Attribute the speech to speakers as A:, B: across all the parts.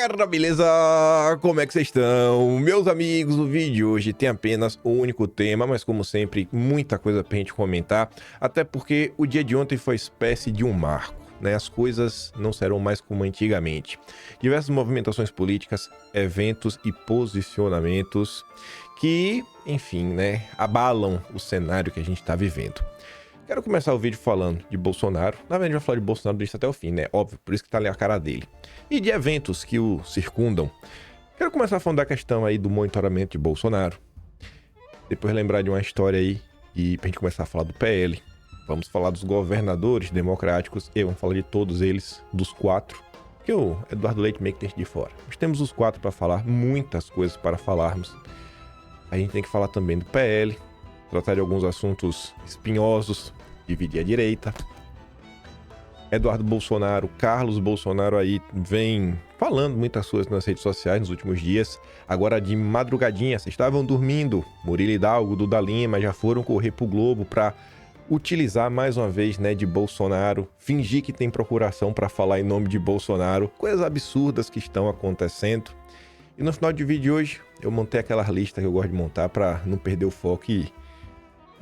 A: galera, beleza? Como é que vocês estão? Meus amigos, o vídeo de hoje tem apenas um único tema, mas como sempre, muita coisa pra gente comentar, até porque o dia de ontem foi espécie de um marco, né? As coisas não serão mais como antigamente. Diversas movimentações políticas, eventos e posicionamentos que, enfim, né, abalam o cenário que a gente tá vivendo. Quero começar o vídeo falando de Bolsonaro. Na verdade, a gente vai falar de Bolsonaro disso até o fim, né? Óbvio, por isso que tá ali a cara dele. E de eventos que o circundam. Quero começar falando da questão aí do monitoramento de Bolsonaro. Depois lembrar de uma história aí e pra gente começar a falar do PL. Vamos falar dos governadores democráticos e vamos falar de todos eles, dos 4. Porque o Eduardo Leite meio que deixa de fora. Mas temos os 4 para falar, muitas coisas para falarmos. A gente tem que falar também do PL, tratar de alguns assuntos espinhosos, dividir a direita. Eduardo Bolsonaro, Carlos Bolsonaro aí vem falando muitas coisas nas redes sociais nos últimos dias. Agora de madrugadinha, vocês estavam dormindo. Murilo Hidalgo, Duda Lima já foram correr pro Globo para utilizar mais uma vez, né, de Bolsonaro, fingir que tem procuração para falar em nome de Bolsonaro, coisas absurdas que estão acontecendo. E no final do vídeo de hoje, eu montei aquela lista que eu gosto de montar para não perder o foco e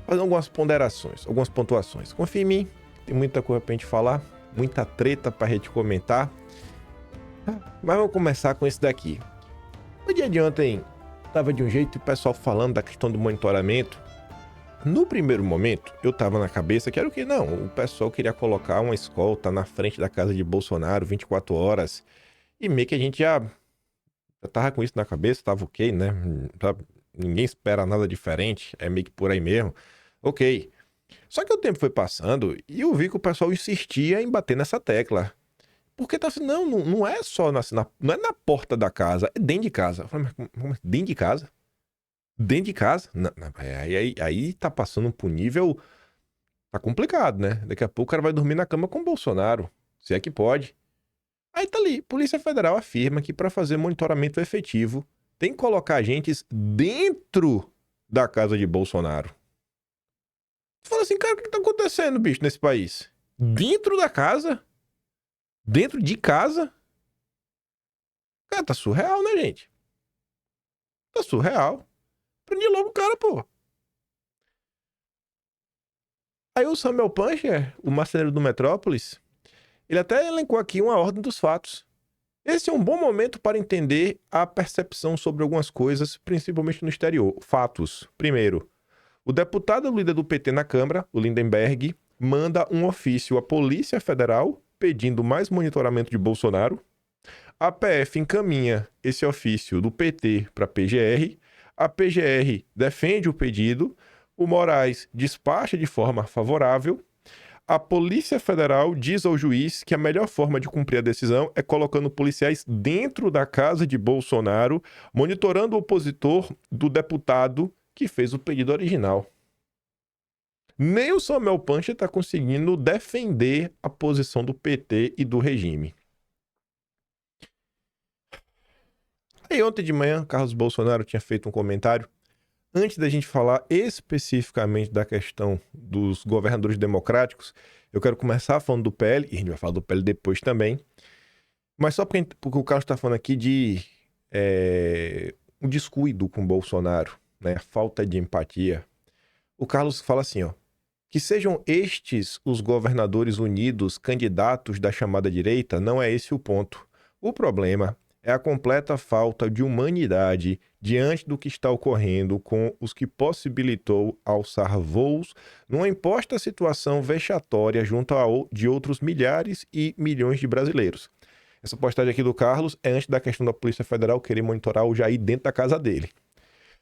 A: fazer algumas ponderações, algumas pontuações. Confia em mim, tem muita coisa pra gente falar, muita treta pra gente comentar. Mas vamos começar com esse daqui. No dia de ontem, tava de um jeito e o pessoal falando da questão do monitoramento. No primeiro momento, eu tava na cabeça que era o que? Não, o pessoal queria colocar uma escolta na frente da casa de Bolsonaro 24 horas. E meio que a gente já tava com isso na cabeça, tava ok, né? Ninguém espera nada diferente, é meio que por aí mesmo. Ok. Só que o tempo foi passando e eu vi que o pessoal insistia em bater nessa tecla. Porque tá assim, não é só não é na porta da casa, é dentro de casa. Eu falei, mas dentro de casa? Dentro de casa? Aí tá passando pro nível. Tá complicado, né? Daqui a pouco o cara vai dormir na cama com o Bolsonaro. Se é que pode. Aí tá ali, Polícia Federal afirma que para fazer monitoramento efetivo tem que colocar agentes dentro da casa de Bolsonaro. Tu fala assim, cara, o que tá acontecendo, bicho, nesse país? Dentro da casa? Dentro de casa? Cara, tá surreal, né, gente? Tá surreal. Prendi logo o cara, pô. Aí o Samuel Puncher, o marceneiro do Metrópolis, ele até elencou aqui uma ordem dos fatos. Esse é um bom momento para entender a percepção sobre algumas coisas, principalmente no exterior. Fatos. Primeiro, o deputado líder do PT na Câmara, o Lindenberg, manda um ofício à Polícia Federal pedindo mais monitoramento de Bolsonaro. A PF encaminha esse ofício do PT para a PGR. A PGR defende o pedido. O Moraes despacha de forma favorável. A Polícia Federal diz ao juiz que a melhor forma de cumprir a decisão é colocando policiais dentro da casa de Bolsonaro, monitorando o opositor do deputado que fez o pedido original. Nem o Samuel Puncher está conseguindo defender a posição do PT e do regime. Aí ontem de manhã, Carlos Bolsonaro tinha feito um comentário. Antes da gente falar especificamente da questão dos governadores democráticos, eu quero começar falando do PL, e a gente vai falar do PL depois também. Mas só porque o Carlos está falando aqui de um descuido com o Bolsonaro, né? A falta de empatia. O Carlos fala assim, ó, que sejam estes os governadores unidos, candidatos da chamada direita, não é esse o ponto. O problema é a completa falta de humanidade diante do que está ocorrendo com os que possibilitou alçar voos numa imposta situação vexatória junto de outros milhares e milhões de brasileiros. Essa postagem aqui do Carlos é antes da questão da Polícia Federal querer monitorar o Jair dentro da casa dele.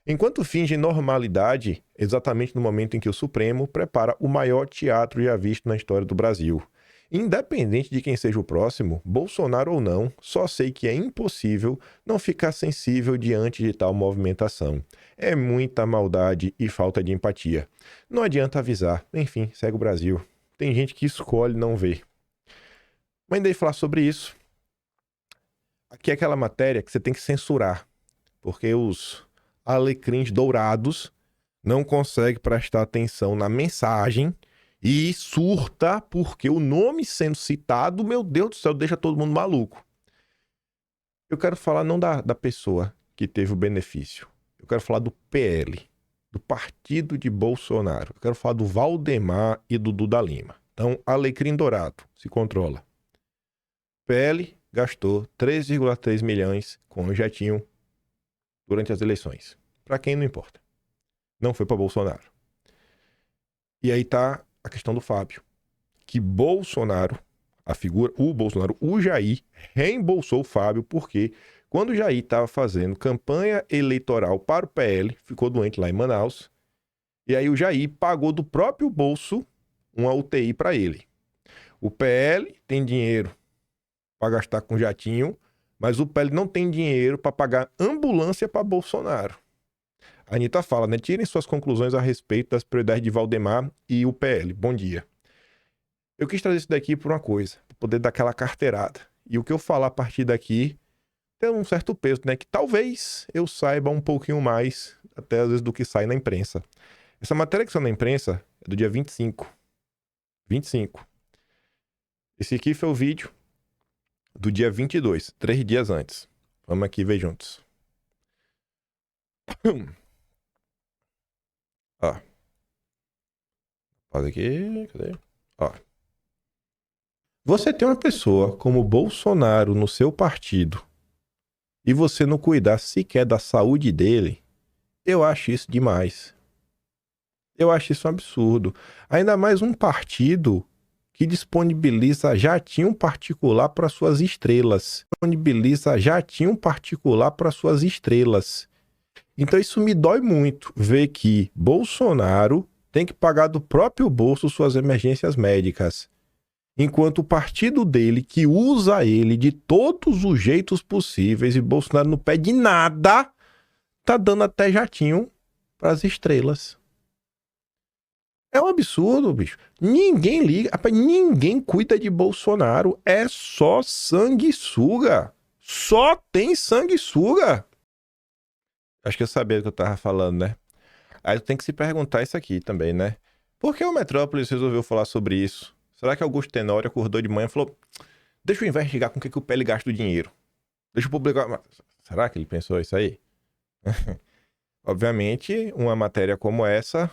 A: Enquanto fingem normalidade, exatamente no momento em que o Supremo prepara o maior teatro já visto na história do Brasil. Independente de quem seja o próximo, Bolsonaro ou não, só sei que é impossível não ficar sensível diante de tal movimentação. É muita maldade e falta de empatia. Não adianta avisar. Enfim, segue o Brasil. Tem gente que escolhe não ver. Mas ainda ia falar sobre isso. Aqui é aquela matéria que você tem que censurar, porque os alecrins dourados não conseguem prestar atenção na mensagem e surta porque o nome sendo citado, meu Deus do céu, deixa todo mundo maluco. Eu quero falar não da pessoa que teve o benefício. Eu quero falar do PL, do partido de Bolsonaro. Eu quero falar do Valdemar e do Duda Lima. Então, Alecrim Dourado se controla. PL gastou 3,3 milhões com o jatinho durante as eleições. Para quem não importa. Não foi para Bolsonaro. E aí tá a questão do Fábio. Que Bolsonaro, a figura, o Bolsonaro, o Jair, reembolsou o Fábio porque quando o Jair estava fazendo campanha eleitoral para o PL, ficou doente lá em Manaus, e aí o Jair pagou do próprio bolso uma UTI para ele. O PL tem dinheiro para gastar com jatinho, mas o PL não tem dinheiro para pagar ambulância para Bolsonaro. A Anitta fala, né? Tirem suas conclusões a respeito das prioridades de Valdemar e o PL. Bom dia. Eu quis trazer isso daqui por uma coisa, para poder dar aquela carteirada. E o que eu falar a partir daqui tem um certo peso, né? Que talvez eu saiba um pouquinho mais, até às vezes, do que sai na imprensa. Essa matéria que saiu na imprensa é do dia 25. 25. Esse aqui foi o vídeo do dia 22, 3 dias antes. Vamos aqui ver juntos. Ó. Pausa aqui. Cadê? Ó. Você tem uma pessoa como Bolsonaro no seu partido e você não cuidar sequer da saúde dele, eu acho isso demais. Eu acho isso um absurdo. Ainda mais um partido que disponibiliza jatinho particular para suas estrelas. Disponibiliza jatinho particular para suas estrelas. Então isso me dói muito ver que Bolsonaro tem que pagar do próprio bolso suas emergências médicas. Enquanto o partido dele, que usa ele de todos os jeitos possíveis, e Bolsonaro não pede nada, tá dando até jatinho para as estrelas. É um absurdo, bicho. Ninguém liga, rapaz, ninguém cuida de Bolsonaro. É só sanguessuga. Só tem sanguessuga. Acho que eu sabia o que eu tava falando, né? Aí tu tem que se perguntar isso aqui também, né? Por que o Metrópolis resolveu falar sobre isso? Será que Augusto Tenório acordou de manhã e falou: deixa eu investigar com o que o PL gasta o dinheiro. Deixa eu publicar. Mas será que ele pensou isso aí? Obviamente, uma matéria como essa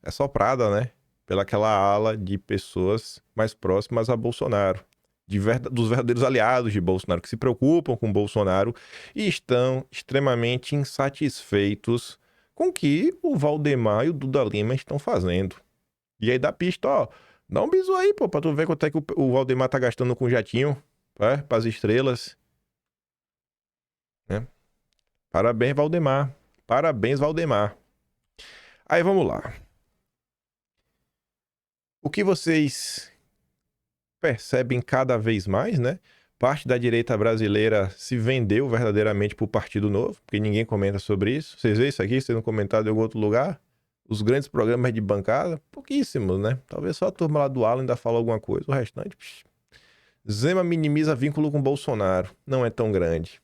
A: é soprada, né? Pelaquela ala de pessoas mais próximas a Bolsonaro. Dos verdadeiros aliados de Bolsonaro, que se preocupam com Bolsonaro e estão extremamente insatisfeitos com o que o Valdemar e o Duda Lima estão fazendo. E aí dá pista, ó. Dá um bisu aí, pô, pra tu ver quanto é que o Valdemar tá gastando com jatinho, pras estrelas. Né? Parabéns, Valdemar. Parabéns, Valdemar. Aí vamos lá. O que vocês percebem cada vez mais, né? Parte da direita brasileira se vendeu verdadeiramente pro Partido Novo, porque ninguém comenta sobre isso. Vocês veem isso aqui sendo comentado em algum outro lugar? Os grandes programas de bancada, pouquíssimos, né? Talvez só a turma lá do Alan ainda fala alguma coisa. O restante, psh. Zema minimiza vínculo com Bolsonaro. Não é tão grande.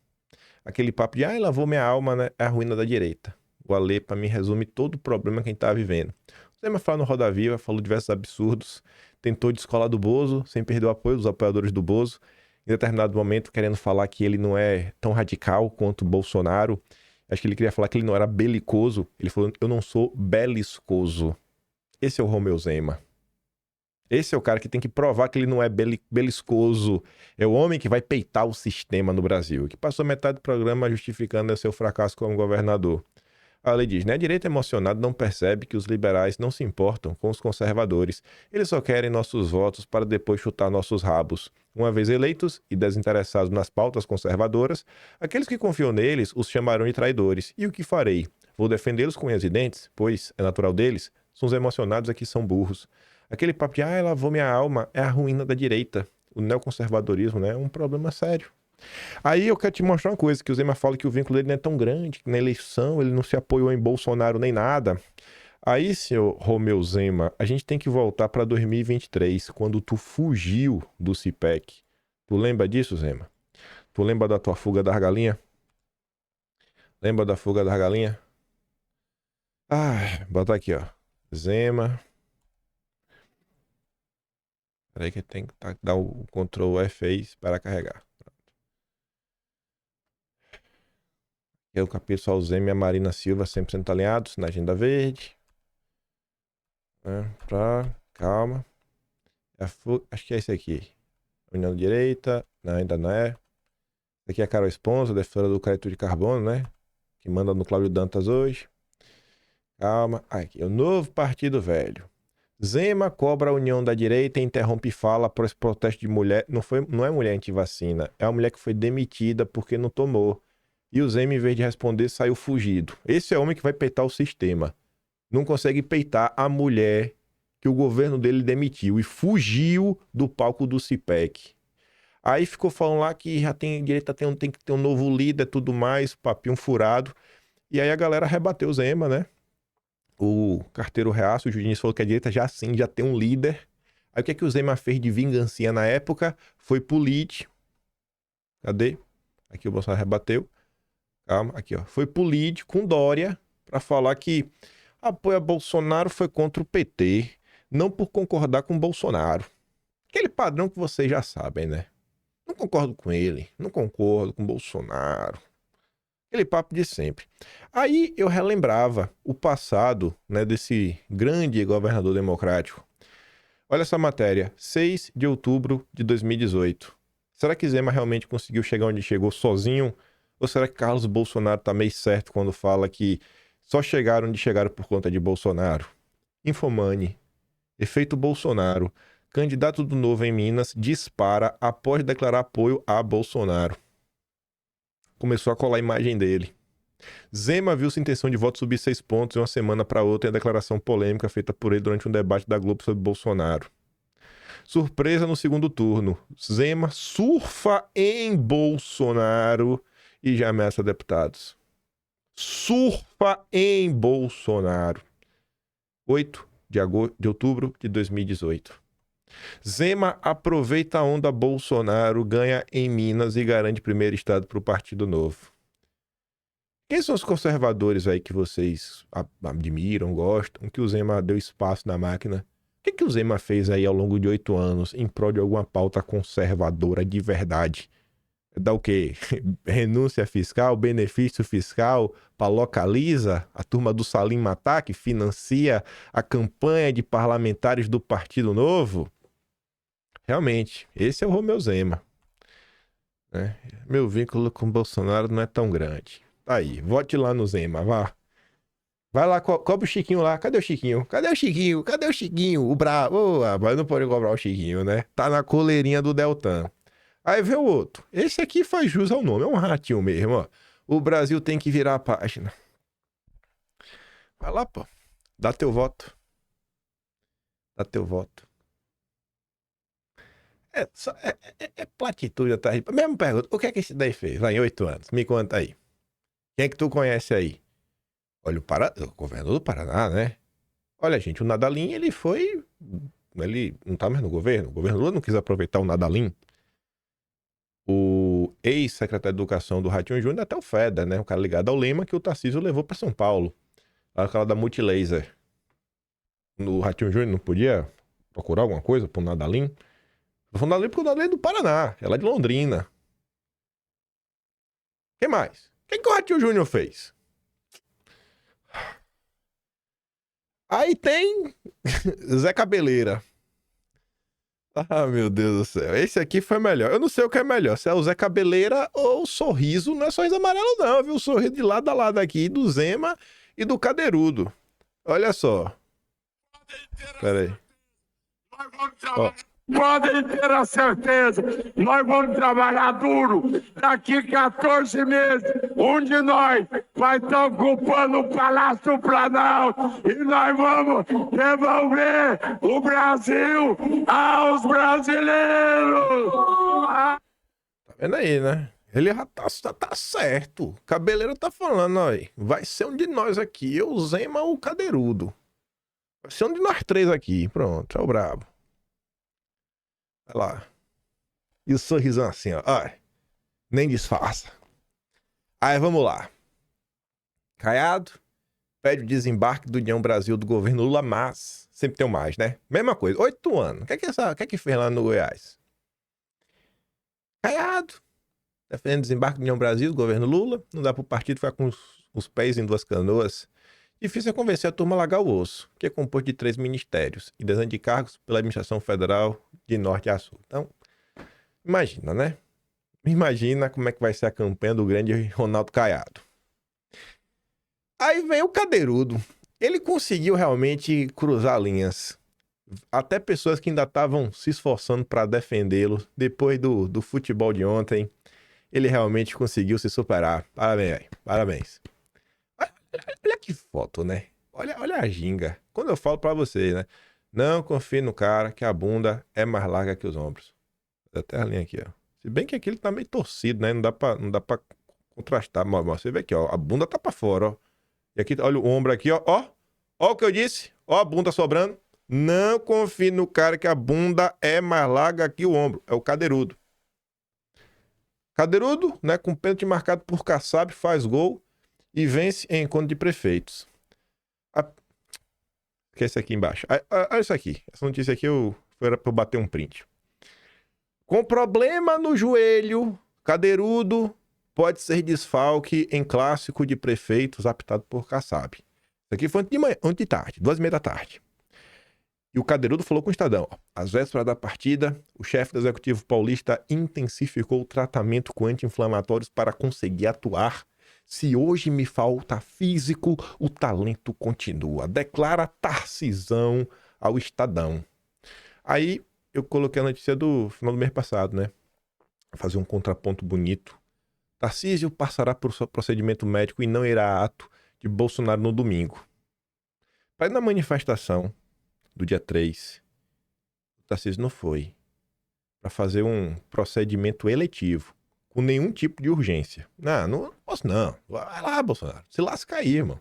A: Aquele papo de, lavou minha alma, né? É a ruína da direita. O Ale, pra mim, resume todo o problema que a gente tá vivendo. O Zema falou no Roda Viva, falou diversos absurdos, tentou descolar do Bozo, sem perder o apoio dos apoiadores do Bozo, em determinado momento querendo falar que ele não é tão radical quanto o Bolsonaro. Acho que ele queria falar que ele não era belicoso. Ele falou, eu não sou beliscoso. Esse é o Romeu Zema. Esse é o cara que tem que provar que ele não é beliscoso. É o homem que vai peitar o sistema no Brasil, que passou metade do programa justificando seu fracasso como governador. A lei diz, né? A direita emocionada não percebe que os liberais não se importam com os conservadores. Eles só querem nossos votos para depois chutar nossos rabos. Uma vez eleitos e desinteressados nas pautas conservadoras, aqueles que confiam neles os chamarão de traidores. E o que farei? Vou defendê-los com unhas e dentes? Pois é natural deles. Os emocionados aqui são burros. Aquele papo de, lavou minha alma, é a ruína da direita. O neoconservadorismo, né? É um problema sério. Aí eu quero te mostrar uma coisa, que o Zema fala que o vínculo dele não é tão grande, que na eleição ele não se apoiou em Bolsonaro nem nada. Aí, senhor Romeu Zema, a gente tem que voltar para 2023, quando tu fugiu do CIPEC. Tu lembra disso, Zema? Tu lembra da tua fuga das galinhas? Lembra da fuga das galinhas? Bota aqui, ó. Zema. Peraí que tem que dar o Ctrl F6 para carregar. Que é o capítulo só o Zema e a Marina Silva 100% alinhados na agenda verde. Calma. Acho que é esse aqui. União de Direita. Não, ainda não é. Esse aqui é a Carol Esponza, defensora do crédito de carbono, né? Que manda no Cláudio Dantas hoje. Calma. Aqui, o Novo Partido Velho. Zema cobra a União da Direita e interrompe fala por esse protesto de mulher. Não é mulher antivacina. É uma mulher que foi demitida porque não tomou. E o Zema, em vez de responder, saiu fugido. Esse é o homem que vai peitar o sistema. Não consegue peitar a mulher que o governo dele demitiu e fugiu do palco do CIPEC. Aí ficou falando lá que já tem direita, tem que ter um novo líder, tudo mais, papinho furado. E aí a galera rebateu o Zema, né? O carteiro reaço, o Juninho falou que a direita já tem um líder. Aí o que é que o Zema fez de vingancinha na época? Foi político. Cadê? Aqui o Bolsonaro rebateu. Calma, aqui ó. Foi político com Dória para falar que apoio a Bolsonaro foi contra o PT, não por concordar com o Bolsonaro. Aquele padrão que vocês já sabem, né? Não concordo com ele, não concordo com o Bolsonaro. Aquele papo de sempre. Aí eu relembrava o passado, né, desse grande governador democrático. Olha essa matéria, 6 de outubro de 2018. Será que Zema realmente conseguiu chegar onde chegou sozinho? Ou será que Carlos Bolsonaro tá meio certo quando fala que só chegaram onde chegaram por conta de Bolsonaro? Infomani. Efeito Bolsonaro. Candidato do Novo em Minas dispara após declarar apoio a Bolsonaro. Começou a colar a imagem dele. Zema viu sua intenção de voto subir 6 pontos de uma semana para outra em a declaração polêmica feita por ele durante um debate da Globo sobre Bolsonaro. Surpresa no segundo turno. Zema surfa em Bolsonaro e já ameaça deputados. Surfa em Bolsonaro. 8 de outubro de 2018. Zema aproveita a onda Bolsonaro, ganha em Minas e garante primeiro estado para o Partido Novo. Quem são os conservadores aí que vocês admiram, gostam, que o Zema deu espaço na máquina? O que o Zema fez aí ao longo de 8 anos em prol de alguma pauta conservadora de verdade? Dá o quê? Renúncia fiscal, benefício fiscal para Localiza, a turma do Salim Matar, que financia a campanha de parlamentares do Partido Novo? Realmente, esse é o Romeu Zema. Né? Meu vínculo com o Bolsonaro não é tão grande. Tá aí, vote lá no Zema, vá. Vai lá, cobra o Chiquinho lá. Cadê o Chiquinho? Cadê o Chiquinho? Cadê o Chiquinho? O bravo. Oh, mas não pode cobrar o Chiquinho, né? Tá na coleirinha do Deltan. Aí vem o outro. Esse aqui faz jus ao nome. É um ratinho mesmo, ó. O Brasil tem que virar a página. Vai lá, pô. Dá teu voto. Dá teu voto. É platitude, tá? Mesmo pergunta. O que é que esse daí fez? Vai, em 8 anos. Me conta aí. Quem é que tu conhece aí? Olha, o governador do Paraná, né? Olha, gente, o Nadalim, ele não tá mais no governo. O governador não quis aproveitar o Nadalim. O ex-secretário de Educação do Ratinho Júnior, até o FEDA, né? O cara ligado ao Lema que o Tarcísio levou para São Paulo. Aquela da Multilaser. O Ratinho Júnior não podia procurar alguma coisa pro Nadalim? Tô falando Nadalim porque o Nadalim é do Paraná. Ela é de Londrina. Quem mais? O que o Ratinho Júnior fez? Aí tem Zé Cabeleira. Ah, meu Deus do céu. Esse aqui foi melhor. Eu não sei o que é melhor. Se é o Zé Cabeleira ou o sorriso. Não é sorriso amarelo, não, viu? O sorriso de lado a lado aqui do Zema e do Cadeirudo. Olha só. Pera aí. Ó.
B: Podem ter a certeza, nós vamos trabalhar duro. Daqui 14 meses, um de nós vai estar ocupando o Palácio do Planalto e nós vamos devolver o Brasil aos brasileiros.
A: Tá vendo aí, né? Ele já tá certo. Cabeleiro tá falando, ó. Vai ser um de nós aqui. Eu, Zema ou o Cadeirudo. Vai ser um de nós três aqui. Pronto, é o brabo. Vai lá. E o sorrisão assim, ó. Ai, nem disfarça. Aí, vamos lá. Caiado pede o desembarque do União Brasil do governo Lula, mas sempre tem um mais, né? Mesma coisa. 8 anos. O que é que fez lá no Goiás? Caiado defendendo desembarque do União Brasil, do governo Lula. Não dá pro partido ficar com os pés em duas canoas. Difícil é convencer a turma a largar o osso, que é composto de 3 ministérios e dezenas de cargos pela administração federal de norte a sul. Então, imagina, né? Imagina como é que vai ser a campanha do grande Ronaldo Caiado. Aí vem o Cadeirudo. Ele conseguiu realmente cruzar linhas. Até pessoas que ainda estavam se esforçando para defendê-lo depois do futebol de ontem, ele realmente conseguiu se superar. Parabéns, velho. Parabéns. Olha que foto, né? Olha a ginga. Quando eu falo para você, né? Não confie no cara que a bunda é mais larga que os ombros. Até a linha aqui, ó. Se bem que aquele tá meio torcido, né? Não dá pra contrastar. Mas você vê aqui, ó. A bunda tá pra fora, ó. E aqui, olha o ombro aqui, ó. Ó o que eu disse. Ó a bunda sobrando. Não confie no cara que a bunda é mais larga que o ombro. É o Cadeirudo. Cadeirudo, né? Com pênalti marcado por Kassab, faz gol e vence em encontro de prefeitos. Que é esse aqui embaixo. Olha isso aqui. Essa notícia aqui era pra eu bater um print. Com problema no joelho, Cadeirudo pode ser desfalque em clássico de prefeitos apitado por Kassab. Isso aqui foi ontem de tarde, 2h30 da tarde. E o Cadeirudo falou com o Estadão. Às vésperas da partida, o chefe do Executivo Paulista intensificou o tratamento com anti-inflamatórios para conseguir atuar. Se hoje me falta físico, o talento continua. Declara Tarcisão ao Estadão. Aí eu coloquei a notícia do final do mês passado, né? Fazer um contraponto bonito. Tarcísio passará por seu procedimento médico e não irá a ato de Bolsonaro no domingo. Para ir na manifestação do dia 3, o Tarcísio não foi. Para fazer um procedimento eletivo, com nenhum tipo de urgência. Não posso não. Vai lá, Bolsonaro. Se lasca aí, irmão.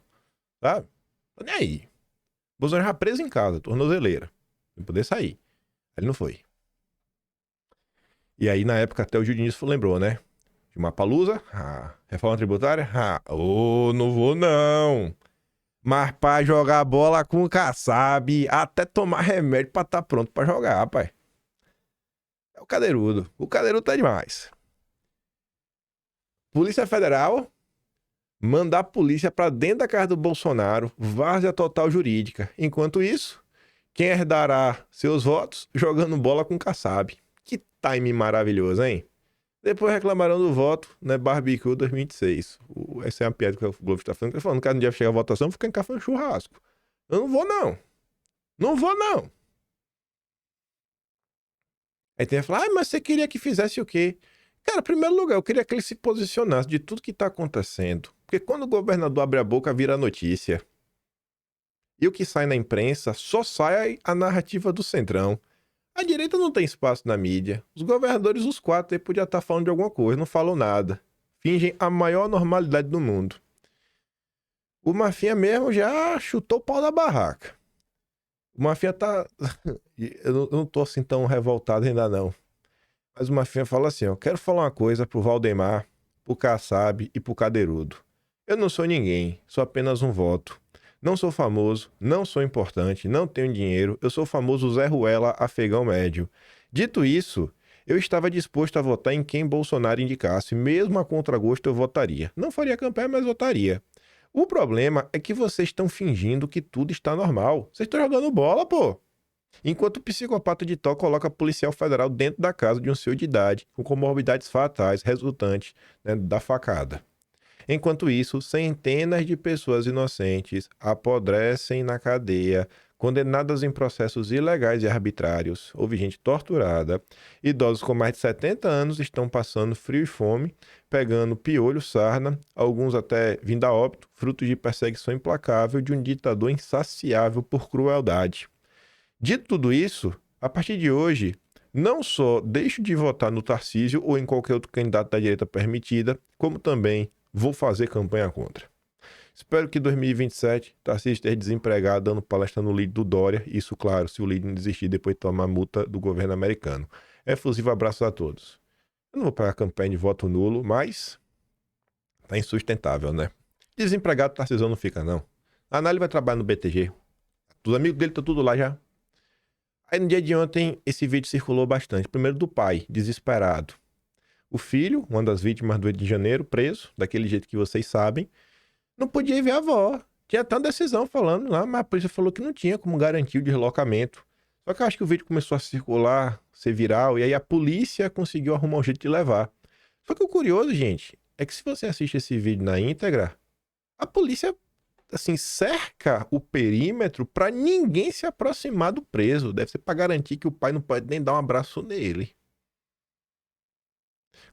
A: Sabe? Tô nem aí. Bolsonaro já preso em casa, tornozeleira. Sem poder sair. Ele não foi. E aí, na época, até o Gil Diniz lembrou, né? De uma palusa, reforma tributária, não vou não. Mas pra jogar bola com o Kassab, até tomar remédio pra estar pronto pra jogar, rapaz. É o Cadeirudo. O Cadeirudo tá demais. Polícia Federal mandar a polícia pra dentro da casa do Bolsonaro, várzea total jurídica. Enquanto isso, quem herdará seus votos jogando bola com o Kassab. Que time maravilhoso, hein? Depois reclamarão do voto, né? Barbecue 2026. Essa é uma piada que o Globo está falando. Ele falando que no dia que chegar a votação, fica em casa fazendo churrasco. Eu não vou, não. Não vou, não. Aí tem que falar, mas você queria que fizesse o quê? Cara, em primeiro lugar, eu queria que ele se posicionasse de tudo que tá acontecendo. Porque quando o governador abre a boca, vira notícia. E o que sai na imprensa, só sai a narrativa do Centrão. A direita não tem espaço na mídia. Os governadores, os 4, aí podiam estar falando de alguma coisa, não falam nada. Fingem a maior normalidade do mundo. O Mafinha mesmo já chutou o pau da barraca. O Mafinha tá... eu não tô assim tão revoltado ainda não. Mas o Mafinha fala assim, ó, quero falar uma coisa pro Valdemar, pro Kassab e pro Cadeirudo. Eu não sou ninguém, sou apenas um voto. Não sou famoso, não sou importante, não tenho dinheiro, eu sou o famoso Zé Ruela afegão médio. Dito isso, eu estava disposto a votar em quem Bolsonaro indicasse, mesmo a contragosto eu votaria. Não faria campanha, mas votaria. O problema é que vocês estão fingindo que tudo está normal. Vocês estão jogando bola, pô. Enquanto o psicopata de Tó coloca policial federal dentro da casa de um senhor de idade, com comorbidades fatais resultantes, né, da facada. Enquanto isso, centenas de pessoas inocentes apodrecem na cadeia, condenadas em processos ilegais e arbitrários. Houve gente torturada. Idosos com mais de 70 anos estão passando frio e fome, pegando piolho, sarna, alguns até vindo a óbito, fruto de perseguição implacável de um ditador insaciável por crueldade. Dito tudo isso, a partir de hoje, não só deixo de votar no Tarcísio ou em qualquer outro candidato da direita permitida, como também vou fazer campanha contra. Espero que em 2027 Tarcísio esteja desempregado dando palestra no lead do Dória. Isso, claro, se o lead não desistir depois de tomar multa do governo americano. Efusivo abraço a todos. Eu não vou pagar campanha de voto nulo, mas tá insustentável, né? Desempregado Tarcísio não fica, não. A Anália vai trabalhar no BTG. Os amigos dele estão tudo lá já. Aí no dia de ontem esse vídeo circulou bastante. Primeiro do pai, desesperado. O filho, uma das vítimas do 8 de janeiro, preso, daquele jeito que vocês sabem, não podia ir ver a avó. Tinha até uma decisão falando lá, mas a polícia falou que não tinha como garantir o deslocamento. Só que eu acho que o vídeo começou a circular, ser viral, e aí a polícia conseguiu arrumar um jeito de levar. Só que o curioso, gente, é que se você assiste esse vídeo na íntegra, a polícia, assim, cerca o perímetro pra ninguém se aproximar do preso. Deve ser pra garantir que o pai não pode nem dar um abraço nele.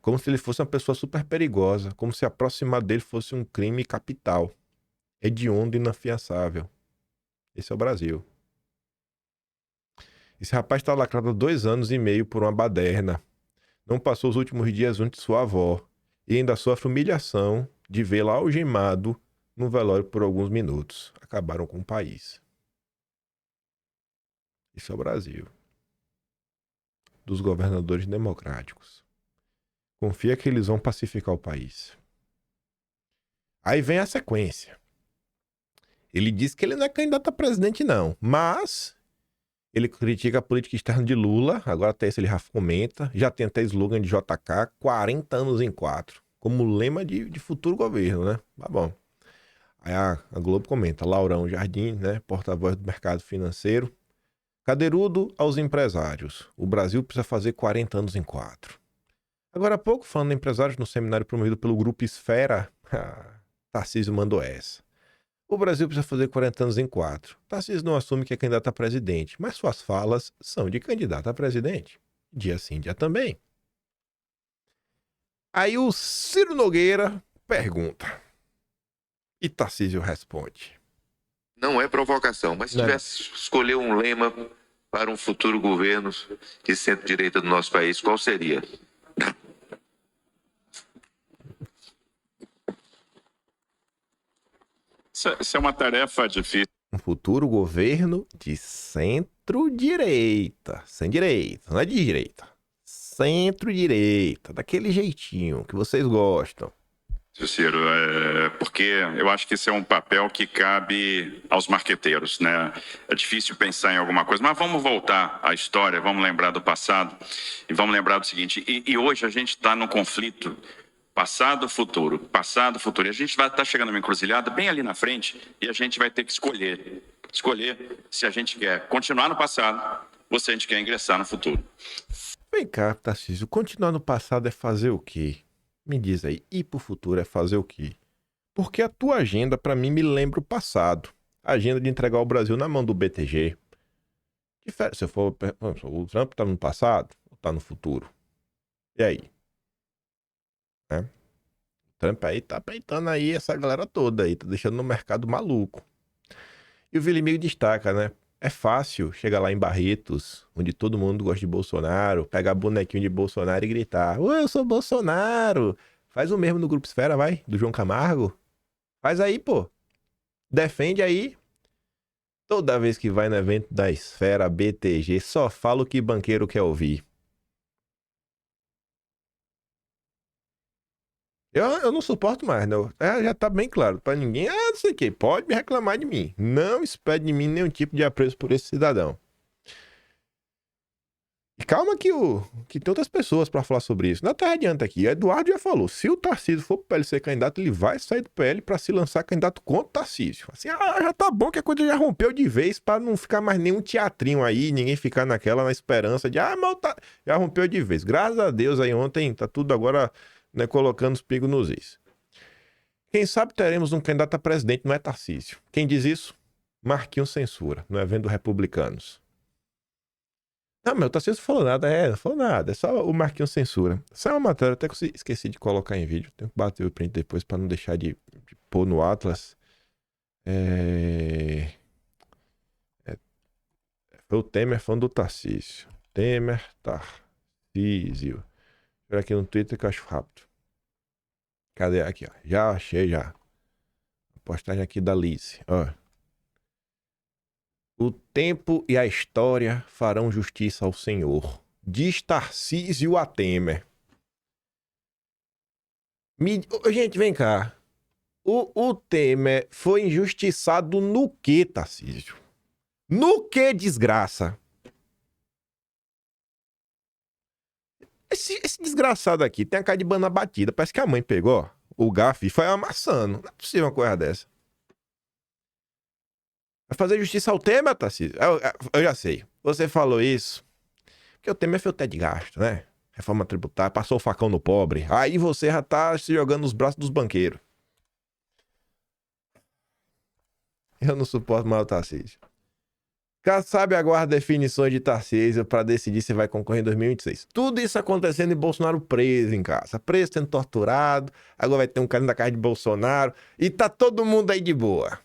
A: Como se ele fosse uma pessoa super perigosa, como se aproximar dele fosse um crime capital, hediondo e inafiançável. Esse é o Brasil. Esse rapaz está lacrado há 2 anos e meio por uma baderna. Não passou os últimos dias junto de sua avó e ainda sofre humilhação de vê-la algemado no velório por alguns minutos. Acabaram com o país. Isso é o Brasil. Dos governadores democráticos. Confia que eles vão pacificar o país. Aí vem a sequência. Ele diz que ele não é candidato a presidente, não. Mas ele critica a política externa de Lula. Agora até esse ele já comenta. Já tem até slogan de JK, 40 anos em 4. Como lema de futuro governo, né? Tá bom. Aí a Globo comenta. Laurão Jardim, né? Porta-voz do mercado financeiro. Cadeirudo aos empresários. O Brasil precisa fazer 40 anos em 4. Agora há pouco, falando em empresários no seminário promovido pelo Grupo Esfera, Tarcísio mandou essa. O Brasil precisa fazer 40 anos em 4. Tarcísio não assume que é candidato a presidente, mas suas falas são de candidato a presidente. Dia sim, dia também. Aí o Ciro Nogueira pergunta. E Tarcísio responde.
C: Não é provocação, mas se tivesse escolher um lema para um futuro governo de centro-direita do nosso país, qual seria?
D: Isso é uma tarefa difícil.
A: Um futuro governo de centro-direita. Sem direita, não é de direita. Centro-direita, daquele jeitinho que vocês gostam.
D: Ciro, porque eu acho que esse é um papel que cabe aos marqueteiros, né? É difícil pensar em alguma coisa, mas vamos voltar à história, vamos lembrar do passado e vamos lembrar do seguinte, e hoje a gente está num conflito passado, futuro, e a gente vai estar chegando numa encruzilhada bem ali na frente e a gente vai ter que escolher se a gente quer continuar no passado ou se a gente quer ingressar no futuro.
A: Vem cá, Tarcísio, continuar no passado é fazer o quê? Me diz aí, ir pro futuro é fazer o quê? Porque a tua agenda, pra mim, me lembra o passado. A agenda de entregar o Brasil na mão do BTG. Se for, o Trump tá no passado ou tá no futuro? E aí? O Trump aí tá peitando aí essa galera toda aí, tá deixando no mercado maluco. E o Vilimiro destaca, né? É fácil chegar lá em Barretos, onde todo mundo gosta de Bolsonaro, pegar bonequinho de Bolsonaro e gritar: "Ô, eu sou Bolsonaro!" Faz o mesmo no Grupo Esfera, vai, do João Camargo. Faz aí, pô. Defende aí. Toda vez que vai no evento da Esfera BTG, só fala o que banqueiro quer ouvir. Eu não suporto mais, não. Já tá bem claro pra ninguém. Não sei o que, pode me reclamar de mim. Não espere de mim nenhum tipo de apreço por esse cidadão. E calma que tem outras pessoas pra falar sobre isso. Na terra adianta aqui. Eduardo já falou. Se o Tarcísio for pro PL ser candidato, ele vai sair do PL pra se lançar candidato contra o Tarcísio. Assim, já tá bom que a coisa já rompeu de vez pra não ficar mais nenhum teatrinho aí, ninguém ficar naquela, na esperança de, mas já rompeu de vez. Graças a Deus aí ontem, tá tudo agora, né, colocando os pingos nos is. Quem sabe teremos um candidato a presidente, não é Tarcísio. Quem diz isso? Marquinhos Censura, no evento do Republicanos. Não, mas o Tarcísio não falou nada, não falou nada, é só o Marquinhos Censura. Essa é uma matéria, até que eu esqueci de colocar em vídeo, tenho que bater o print depois pra não deixar de pôr no Atlas. Foi o Temer falando do Tarcísio. Temer, Tarcísio. Espera aqui no Twitter que eu acho rápido. Cadê? Aqui, ó. Já achei, já. A postagem aqui da Liz. Ó. O tempo e a história farão justiça ao Senhor. Diz Tarcísio a Temer. Gente, vem cá. O Temer foi injustiçado no quê, Tarcísio? No que, desgraça? Esse desgraçado aqui tem a cara de banana batida. Parece que a mãe pegou o garfo e foi amassando. Não é possível uma coisa dessa. Vai fazer justiça ao Temer, Tarcísio? Eu já sei. Você falou isso porque o Temer fez o teto de gasto, né? Reforma tributária, passou o facão no pobre. Aí você já tá se jogando nos braços dos banqueiros. Eu não suporto mais o Tarcísio. Kassab aguarda definições de Tarcísio para decidir se vai concorrer em 2026. Tudo isso acontecendo e Bolsonaro preso em casa. Preso, sendo torturado. Agora vai ter um cara na casa de Bolsonaro. E tá todo mundo aí de boa.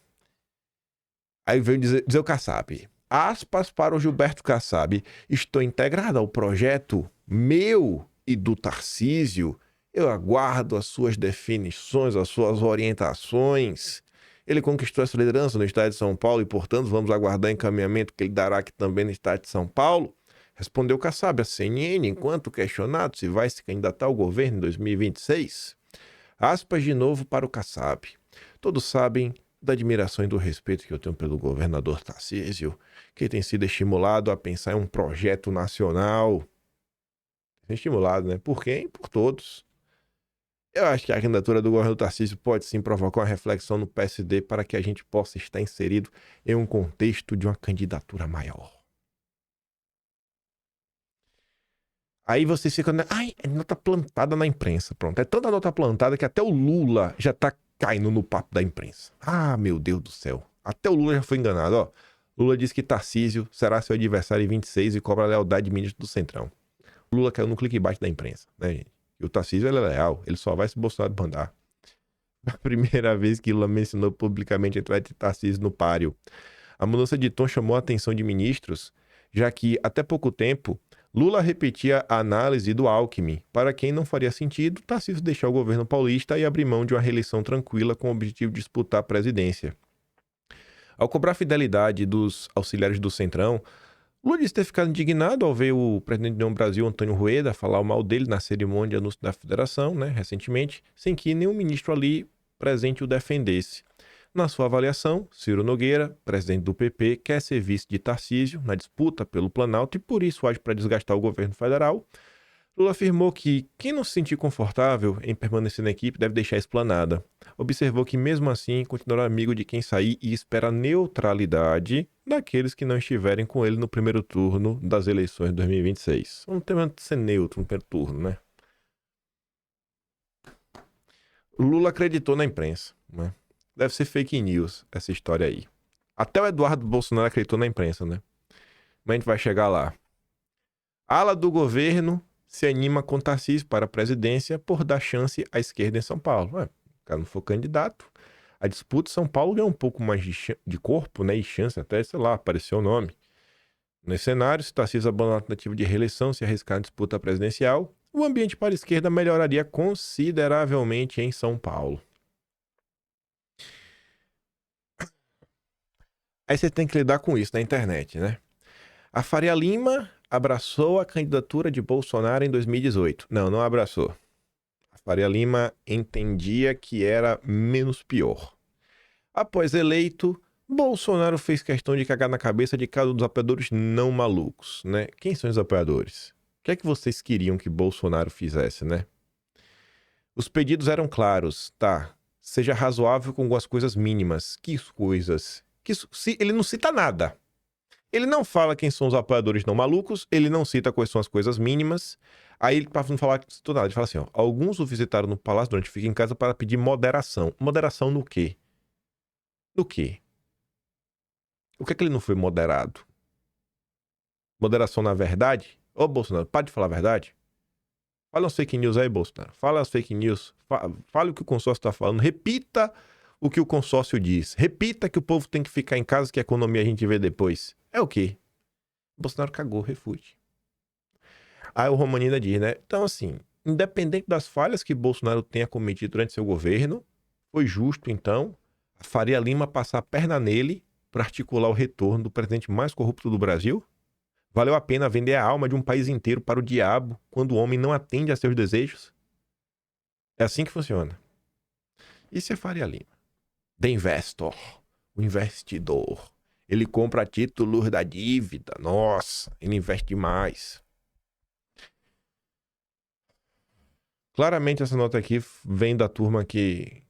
A: Aí veio dizer o Kassab. Aspas para o Gilberto Kassab. Estou integrado ao projeto meu e do Tarcísio. Eu aguardo as suas definições, as suas orientações. Ele conquistou essa liderança no estado de São Paulo e, portanto, vamos aguardar o encaminhamento que ele dará aqui também no estado de São Paulo. Respondeu Kassab à CNN, enquanto questionado se vai se candidatar ao governo em 2026. Aspas de novo para o Kassab. Todos sabem da admiração e do respeito que eu tenho pelo governador Tarcísio, que tem sido estimulado a pensar em um projeto nacional. Estimulado, né? Por quem? Por todos. Eu acho que a candidatura do governo Tarcísio pode sim provocar uma reflexão no PSD para que a gente possa estar inserido em um contexto de uma candidatura maior. Aí vocês ficam, ai, é nota plantada na imprensa. Pronto, é tanta nota plantada que até o Lula já tá caindo no papo da imprensa. Ah, meu Deus do céu. Até o Lula já foi enganado, ó. Lula disse que Tarcísio será seu adversário em 26 e cobra a lealdade de ministro do Centrão. O Lula caiu no clickbait da imprensa, né, gente? E o Tarcísio, ele é leal. Ele só vai se Bolsonaro mandar. A primeira vez que Lula mencionou publicamente a entrada de Tarcísio no páreo. A mudança de tom chamou a atenção de ministros, já que, até pouco tempo, Lula repetia a análise do Alckmin. Para quem não faria sentido, Tarcísio deixar o governo paulista e abrir mão de uma reeleição tranquila com o objetivo de disputar a presidência. Ao cobrar fidelidade dos auxiliares do Centrão, Lula disse ter ficado indignado ao ver o presidente do União Brasil, Antônio Rueda, falar o mal dele na cerimônia de anúncio da federação, né, recentemente, sem que nenhum ministro ali presente o defendesse. Na sua avaliação, Ciro Nogueira, presidente do PP, quer ser vice de Tarcísio na disputa pelo Planalto e por isso age para desgastar o governo federal. Lula afirmou que quem não se sentir confortável em permanecer na equipe deve deixar a esplanada. Observou que, mesmo assim, continuará amigo de quem sair e espera a neutralidade daqueles que não estiverem com ele no primeiro turno das eleições de 2026. Não tem que ser neutro no primeiro turno, né? Lula acreditou na imprensa, né? Deve ser fake news essa história aí. Até o Eduardo Bolsonaro acreditou na imprensa, né? Mas a gente vai chegar lá. A ala do governo se anima com Tarcísio para a presidência por dar chance à esquerda em São Paulo. O cara não for candidato. A disputa em São Paulo ganhou um pouco mais de corpo, né? E chance até, sei lá, apareceu o nome. Nesse cenário, se Tarcísio abandonar a tentativa de reeleição, se arriscar na disputa presidencial, o ambiente para a esquerda melhoraria consideravelmente em São Paulo. Aí você tem que lidar com isso na internet, né? A Faria Lima abraçou a candidatura de Bolsonaro em 2018. Não abraçou. A Faria Lima entendia que era menos pior. Após eleito, Bolsonaro fez questão de cagar na cabeça de cada um dos apoiadores não malucos, né? Quem são os apoiadores? O que é que vocês queriam que Bolsonaro fizesse, né? Os pedidos eram claros, tá? Seja razoável com algumas coisas mínimas. Que coisas? Ele não cita nada. Ele não fala quem são os apoiadores não malucos, ele não cita quais são as coisas mínimas. Aí ele, para não falar que citou nada, ele fala assim, ó, alguns o visitaram no palácio durante fica em casa para pedir moderação. Moderação no quê? No quê? O que é que ele não foi moderado? Moderação na verdade? Ô, Bolsonaro, para de falar a verdade. Fala as fake news aí, Bolsonaro. Fala as fake news. Fala o que o consórcio está falando. Repita o que o consórcio diz. Repita que o povo tem que ficar em casa, que a economia a gente vê depois. É o quê? Bolsonaro cagou, refute. Aí o Romanina diz, né? Então, assim, independente das falhas que Bolsonaro tenha cometido durante seu governo, foi justo, então, a Faria Lima passar a perna nele para articular o retorno do presidente mais corrupto do Brasil? Valeu a pena vender a alma de um país inteiro para o diabo quando o homem não atende a seus desejos? É assim que funciona. Isso é Faria Lima. The Investor. O investidor. Ele compra títulos da dívida. Nossa, ele investe demais. Claramente essa nota aqui vem da turma que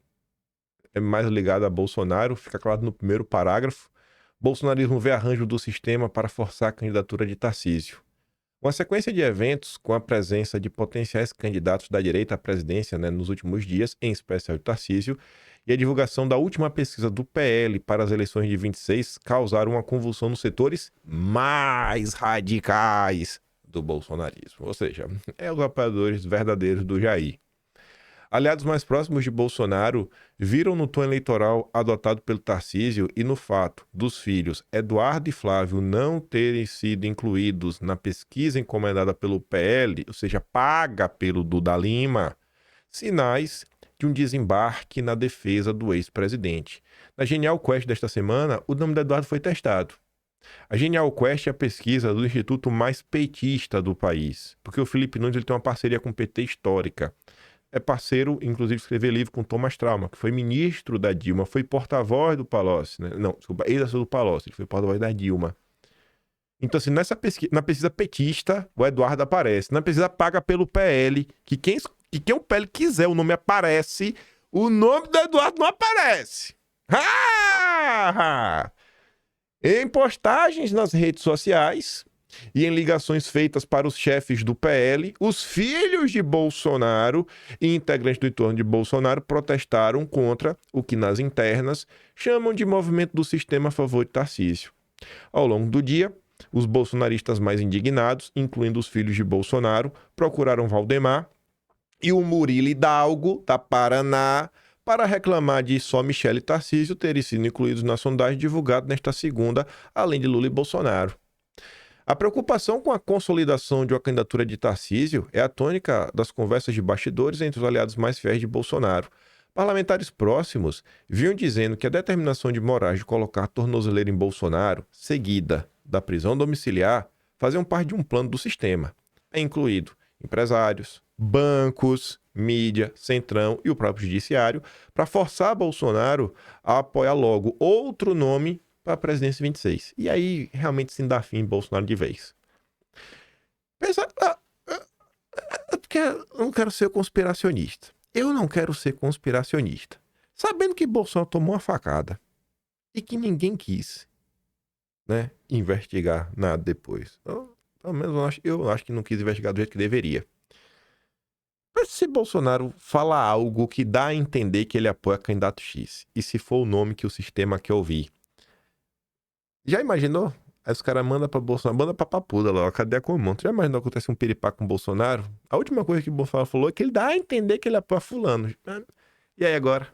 A: é mais ligada a Bolsonaro, fica claro no primeiro parágrafo. Bolsonarismo vê arranjo do sistema para forçar a candidatura de Tarcísio. Uma sequência de eventos com a presença de potenciais candidatos da direita à presidência, nos últimos dias, em especial de Tarcísio, e a divulgação da última pesquisa do PL para as eleições de 26 causaram uma convulsão nos setores mais radicais do bolsonarismo, ou seja, os apoiadores verdadeiros do Jair. Aliados mais próximos de Bolsonaro viram no tom eleitoral adotado pelo Tarcísio e no fato dos filhos Eduardo e Flávio não terem sido incluídos na pesquisa encomendada pelo PL, ou seja, paga pelo Duda Lima, sinais de um desembarque na defesa do ex-presidente. Na Genial Quest desta semana, o nome do Eduardo foi testado. A Genial Quest é a pesquisa do instituto mais petista do país, porque o Felipe Nunes ele tem uma parceria com o PT histórica. É parceiro, inclusive, de escrever livro com Thomas Trauma, que foi ministro da Dilma, foi porta-voz do Palocci, né? Não, desculpa, ex-assessor do Palocci, ele foi porta-voz da Dilma. Então, assim, na pesquisa petista, o Eduardo aparece. Na pesquisa paga pelo PL, que quem o PL quiser, o nome aparece, o nome do Eduardo não aparece. Em postagens nas redes sociais e em ligações feitas para os chefes do PL, os filhos de Bolsonaro e integrantes do entorno de Bolsonaro protestaram contra o que nas internas chamam de movimento do sistema a favor de Tarcísio. Ao longo do dia, os bolsonaristas mais indignados, incluindo os filhos de Bolsonaro, procuraram Valdemar e o Murilo Hidalgo, da Paraná, para reclamar de só Michele e Tarcísio terem sido incluídos na sondagem divulgada nesta segunda, além de Lula e Bolsonaro. A preocupação com a consolidação de uma candidatura de Tarcísio é a tônica das conversas de bastidores entre os aliados mais fiéis de Bolsonaro. Parlamentares próximos vinham dizendo que a determinação de Moraes de colocar tornozeleira em Bolsonaro, seguida da prisão domiciliar, faziam parte de um plano do sistema. É incluído empresários, bancos, mídia, centrão e o próprio judiciário para forçar Bolsonaro a apoiar logo outro nome para a presidência 26. E aí, realmente, se dá fim em Bolsonaro de vez. Pensa... Porque eu não quero ser conspiracionista. Eu não quero ser conspiracionista. Sabendo que Bolsonaro tomou uma facada e que ninguém quis, investigar nada depois. Pelo menos eu acho que não quis investigar do jeito que deveria. Mas se Bolsonaro fala algo que dá a entender que ele apoia candidato X, e se for o nome que o sistema quer ouvir, já imaginou? Aí os caras mandam pra Bolsonaro, manda pra papuda lá, cadê a comum? Tu já imaginou que acontece um piripá com o Bolsonaro? A última coisa que o Bolsonaro falou é que ele dá a entender que ele apoia fulano. E aí agora?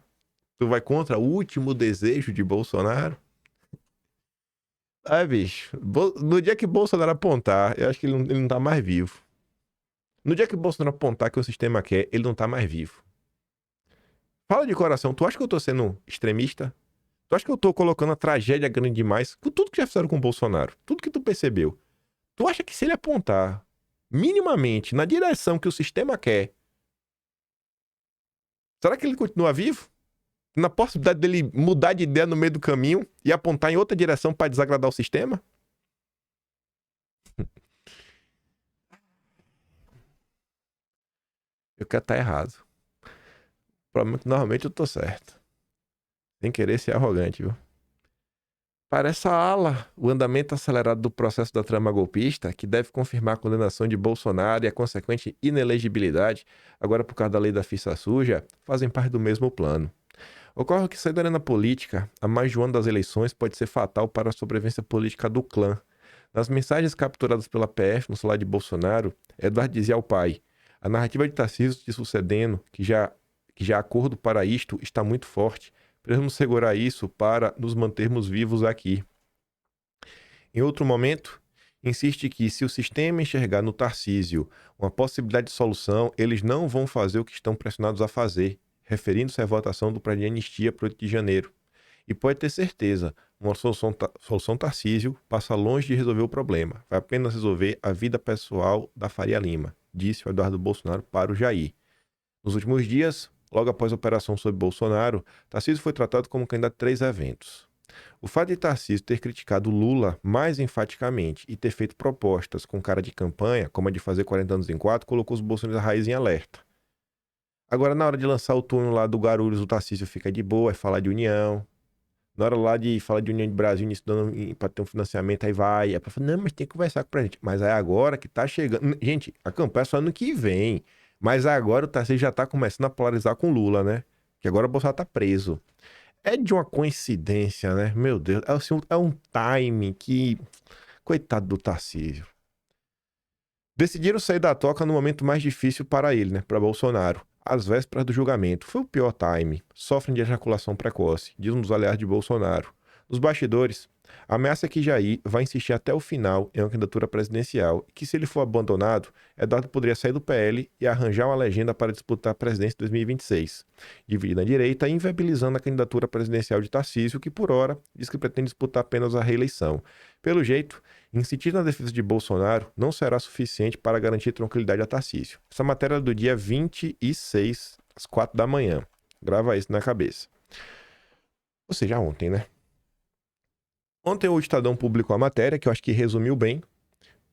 A: Tu vai contra o último desejo de Bolsonaro? Bicho, no dia que Bolsonaro apontar, eu acho que ele não tá mais vivo. No dia que Bolsonaro apontar que o sistema quer, ele não tá mais vivo. Fala de coração, tu acha que eu tô sendo extremista? Tu acha que eu tô colocando a tragédia grande demais com tudo que já fizeram com o Bolsonaro? Tudo que tu percebeu. Tu acha que se ele apontar minimamente na direção que o sistema quer, será que ele continua vivo? Na possibilidade dele mudar de ideia no meio do caminho e apontar em outra direção para desagradar o sistema? Eu quero estar errado. O problema é que normalmente eu tô certo. Sem querer ser arrogante, viu? Para essa ala, o andamento acelerado do processo da trama golpista, que deve confirmar a condenação de Bolsonaro e a consequente inelegibilidade, agora por causa da lei da ficha suja, fazem parte do mesmo plano. Ocorre que sair da arena política a mais de um ano das eleições pode ser fatal para a sobrevivência política do clã. Nas mensagens capturadas pela PF no celular de Bolsonaro, Eduardo dizia ao pai: a narrativa de Tarcísio se sucedendo, que já acordo para isto está muito forte. Precisamos segurar isso para nos mantermos vivos aqui. Em outro momento, insiste que se o sistema enxergar no Tarcísio uma possibilidade de solução, eles não vão fazer o que estão pressionados a fazer, referindo-se à votação do plano de anistia para o 8 de janeiro. E pode ter certeza, uma solução Tarcísio passa longe de resolver o problema, vai apenas resolver a vida pessoal da Faria Lima, disse o Eduardo Bolsonaro para o Jair. Nos últimos dias, logo após a operação sobre Bolsonaro, Tarcísio foi tratado como candidato a 3 eventos. O fato de Tarcísio ter criticado Lula mais enfaticamente e ter feito propostas com cara de campanha, como a de fazer 40 anos em 4, colocou os bolsonaristas raiz em alerta. Agora, na hora de lançar o túnel lá do Guarulhos, o Tarcísio fica de boa, é falar de união. Na hora lá de falar de União de Brasil, estudando para ter um financiamento, aí vai. Aí fala, não, mas tem que conversar com a gente. Mas é agora que tá chegando. Gente, a campanha é só ano que vem. Mas agora o Tarcísio já tá começando a polarizar com o Lula, né? Que agora o Bolsonaro tá preso. É de uma coincidência, né? Meu Deus, assim, é um timing que... Coitado do Tarcísio. Decidiram sair da toca no momento mais difícil para ele, né? Para Bolsonaro. Às vésperas do julgamento. Foi o pior time. Sofrem de ejaculação precoce, diz um dos aliados de Bolsonaro. Nos bastidores, a ameaça é que Jair vai insistir até o final em uma candidatura presidencial e que, se ele for abandonado, Eduardo poderia sair do PL e arranjar uma legenda para disputar a presidência em 2026, dividindo a direita e inviabilizando a candidatura presidencial de Tarcísio, que, por hora, diz que pretende disputar apenas a reeleição. Pelo jeito, insistir na defesa de Bolsonaro não será suficiente para garantir tranquilidade a Tarcísio. Essa matéria é do dia 26, às 4 da manhã. Grava isso na cabeça. Ou seja, ontem, né? Ontem o Estadão publicou a matéria, que eu acho que resumiu bem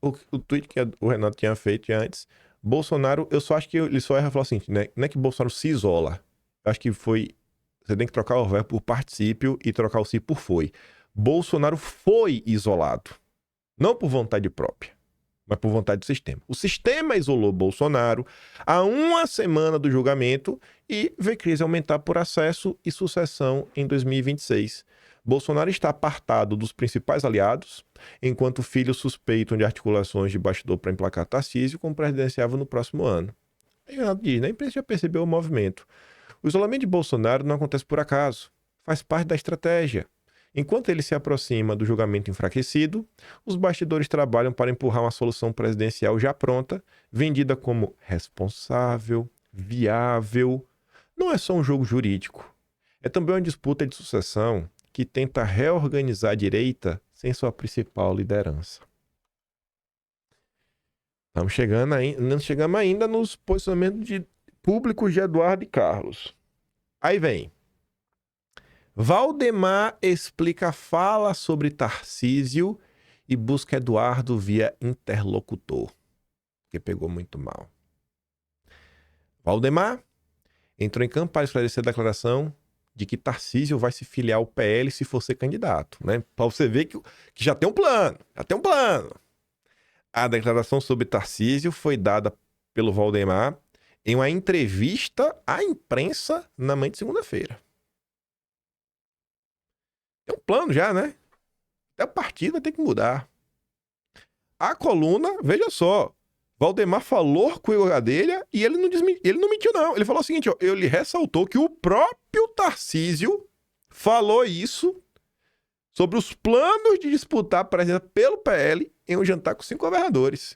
A: o tweet que o Renato tinha feito antes. Bolsonaro, eu só acho que ele só erra falar assim, né? Não é que Bolsonaro se isola. Eu acho que foi... Você tem que trocar o verbo por particípio e trocar o si por foi. Bolsonaro foi isolado. Não por vontade própria, mas por vontade do sistema. O sistema isolou Bolsonaro há uma semana do julgamento e vê crise aumentar por acesso e sucessão em 2026. Bolsonaro está apartado dos principais aliados, enquanto filhos suspeitam de articulações de bastidor para emplacar Tarcísio como presidenciável no próximo ano. Aí o Renato diz, né? A imprensa já percebeu o movimento. O isolamento de Bolsonaro não acontece por acaso, faz parte da estratégia. Enquanto ele se aproxima do julgamento enfraquecido, os bastidores trabalham para empurrar uma solução presidencial já pronta, vendida como responsável, viável. Não é só um jogo jurídico, é também uma disputa de sucessão que tenta reorganizar a direita sem sua principal liderança. Não chegamos ainda nos posicionamentos públicos de Eduardo e Carlos. Aí vem. Valdemar explica fala sobre Tarcísio e busca Eduardo via interlocutor, que pegou muito mal. Valdemar entrou em campo para esclarecer a declaração de que Tarcísio vai se filiar ao PL se for ser candidato, né? Para você ver que já tem um plano, A declaração sobre Tarcísio foi dada pelo Valdemar em uma entrevista à imprensa na manhã de segunda-feira. Tem um plano já, né? Até a partida tem que mudar. A coluna, veja só, Valdemar falou com o Igor Gadelha e ele não mentiu, não. Ele falou o seguinte, ó, ele ressaltou que o próprio Tarcísio falou isso sobre os planos de disputar a presidência pelo PL em um jantar com 5 governadores.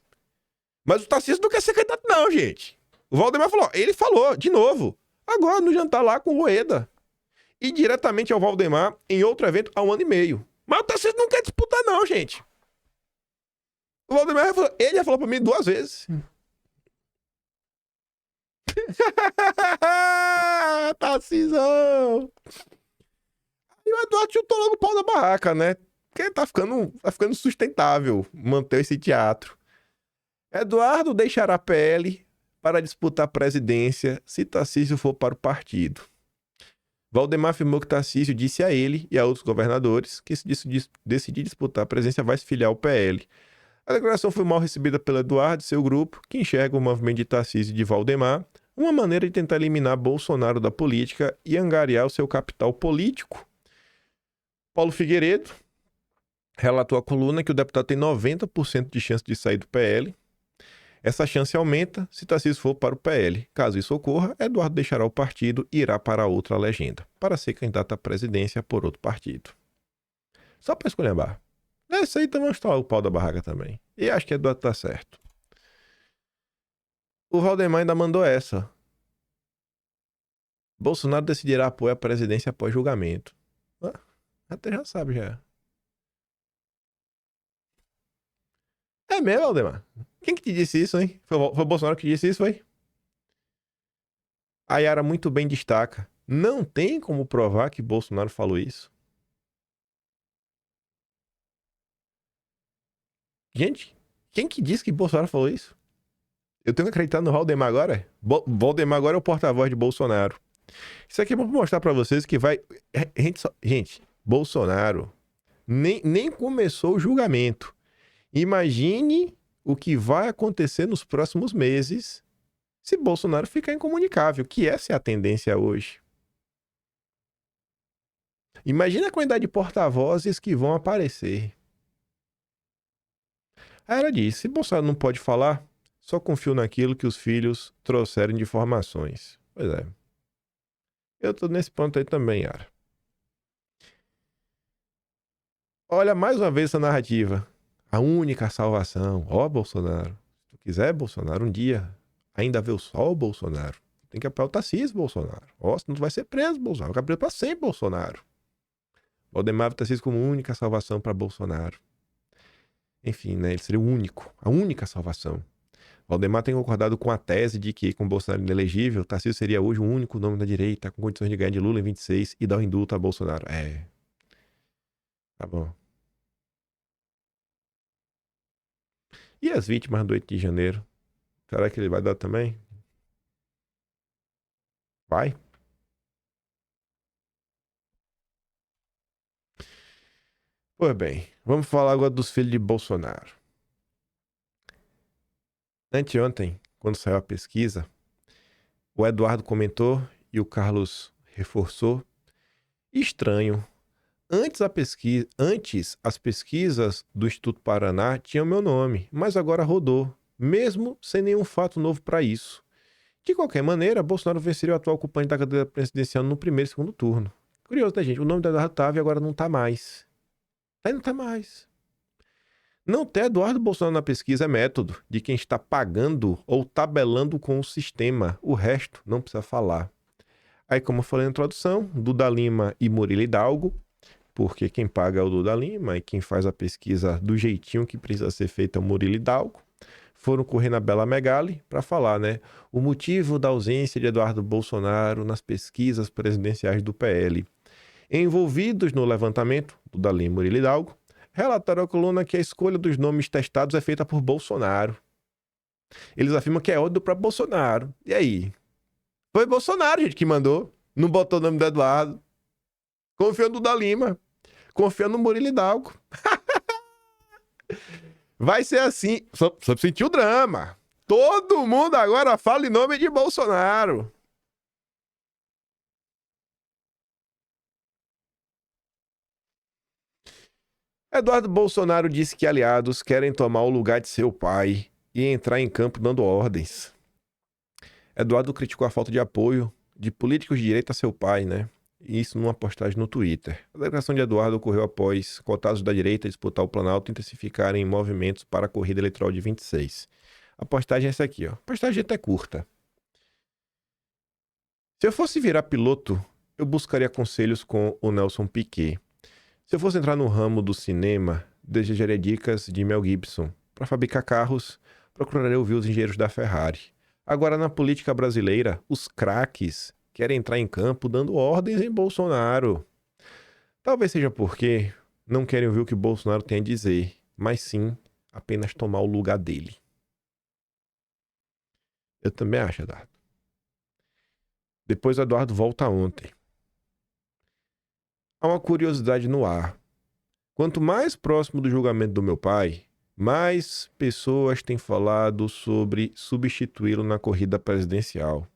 A: Mas o Tarcísio não quer ser candidato, não, gente. O Valdemar falou, ele falou, de novo, agora no jantar lá com o Rueda. E diretamente ao Valdemar em outro evento há 1 ano e meio. Mas o Tarcísio não quer disputar, não, gente. O Valdemar ele já falou pra mim 2 vezes. Tarcísio! E o Eduardo chutou logo o pau da barraca, né? Porque tá ficando sustentável manter esse teatro. Eduardo deixará a PL para disputar a presidência se Tarcísio for para o partido. Valdemar afirmou que Tarcísio disse a ele e a outros governadores que se decidir disputar a presidência vai se filiar ao PL. A declaração foi mal recebida pelo Eduardo e seu grupo, que enxerga o movimento de Tarcísio e de Valdemar uma maneira de tentar eliminar Bolsonaro da política e angariar o seu capital político. Paulo Figueiredo relatou à coluna que o deputado tem 90% de chance de sair do PL. Essa chance aumenta se Tarcísio for para o PL. Caso isso ocorra, Eduardo deixará o partido e irá para outra legenda, para ser candidato à presidência por outro partido. Só para esculhambar. Esse aí também está o pau da barraca também. E acho que Eduardo tá certo. O Valdemar ainda mandou essa. Bolsonaro decidirá apoiar a presidência após julgamento. Até já sabe, já. É mesmo, Valdemar? Quem que te disse isso, hein? Foi o Bolsonaro que disse isso, foi? A Yara muito bem destaca. Não tem como provar que Bolsonaro falou isso. Gente, quem que disse que Bolsonaro falou isso? Eu tenho que acreditar no Valdemar agora? Valdemar agora é o porta-voz de Bolsonaro. Isso aqui é pra mostrar pra vocês que vai... Gente, Bolsonaro nem começou o julgamento. Imagine o que vai acontecer nos próximos meses se Bolsonaro ficar incomunicável, que essa é a tendência hoje. Imagina a quantidade de porta-vozes que vão aparecer. Aí ela disse, se Bolsonaro não pode falar, só confio naquilo que os filhos trouxeram de informações. Pois é. Eu tô nesse ponto aí também, Yara. Olha mais uma vez essa narrativa. A única salvação. Ó, Bolsonaro. Se tu quiser, Bolsonaro, um dia ainda ver o sol, Bolsonaro. Tem que apoiar o Tarcísio, Bolsonaro. Ó, senão tu vai ser preso, Bolsonaro. Vai preso pra sempre, Bolsonaro. Valdemar o Tarcísio como única salvação para Bolsonaro. Enfim, né? Ele seria o único. A única salvação. Valdemar tem concordado com a tese de que, com Bolsonaro inelegível, Tarcísio seria hoje o único nome da direita com condições de ganhar de Lula em 26 e dar o indulto a Bolsonaro. É. Tá bom. E as vítimas do 8 de janeiro? Será que ele vai dar também? Vai? Pois bem, vamos falar agora dos filhos de Bolsonaro. Anteontem, quando saiu a pesquisa, o Eduardo comentou e o Carlos reforçou. Estranho. Antes as pesquisas do Instituto Paraná tinham meu nome, mas agora rodou, mesmo sem nenhum fato novo para isso. De qualquer maneira, Bolsonaro venceria o atual ocupante da cadeira presidencial no primeiro e segundo turno. Curioso, né, gente? O nome do Eduardo tava e agora não tá mais. Aí não tá mais. Não ter Eduardo Bolsonaro na pesquisa é método de quem está pagando ou tabelando com o sistema. O resto não precisa falar. Aí, como eu falei na introdução, Duda Lima e Murilo Hidalgo, porque quem paga é o Duda Lima e quem faz a pesquisa do jeitinho que precisa ser feita é o Murilo Hidalgo, foram correr na Bela Megali para falar, né? O motivo da ausência de Eduardo Bolsonaro nas pesquisas presidenciais do PL. Envolvidos no levantamento, Duda Lima e Murilo Hidalgo, relataram à coluna que a escolha dos nomes testados é feita por Bolsonaro. Eles afirmam que é ódio para Bolsonaro. E aí? Foi Bolsonaro, gente, que mandou. Não botou o nome do Eduardo. Confia no Duda Lima. Confia no Murilo Hidalgo. Vai ser assim. Só sentir o drama. Todo mundo agora fala em nome de Bolsonaro. Eduardo Bolsonaro disse que aliados querem tomar o lugar de seu pai e entrar em campo dando ordens. Eduardo criticou a falta de apoio de políticos de direita a seu pai, né? Isso numa postagem no Twitter. A declaração de Eduardo ocorreu após cotados da direita disputar o Planalto e intensificarem movimentos para a corrida eleitoral de 26. A postagem é essa aqui, ó. A postagem até curta. Se eu fosse virar piloto, eu buscaria conselhos com o Nelson Piquet. Se eu fosse entrar no ramo do cinema, desejaria dicas de Mel Gibson. Para fabricar carros, procuraria ouvir os engenheiros da Ferrari. Agora, na política brasileira, os craques querem entrar em campo dando ordens em Bolsonaro. Talvez seja porque não querem ouvir o que Bolsonaro tem a dizer, mas sim apenas tomar o lugar dele. Eu também acho, Eduardo. Depois o Eduardo volta ontem. Há uma curiosidade no ar. Quanto mais próximo do julgamento do meu pai, mais pessoas têm falado sobre substituí-lo na corrida presidencial.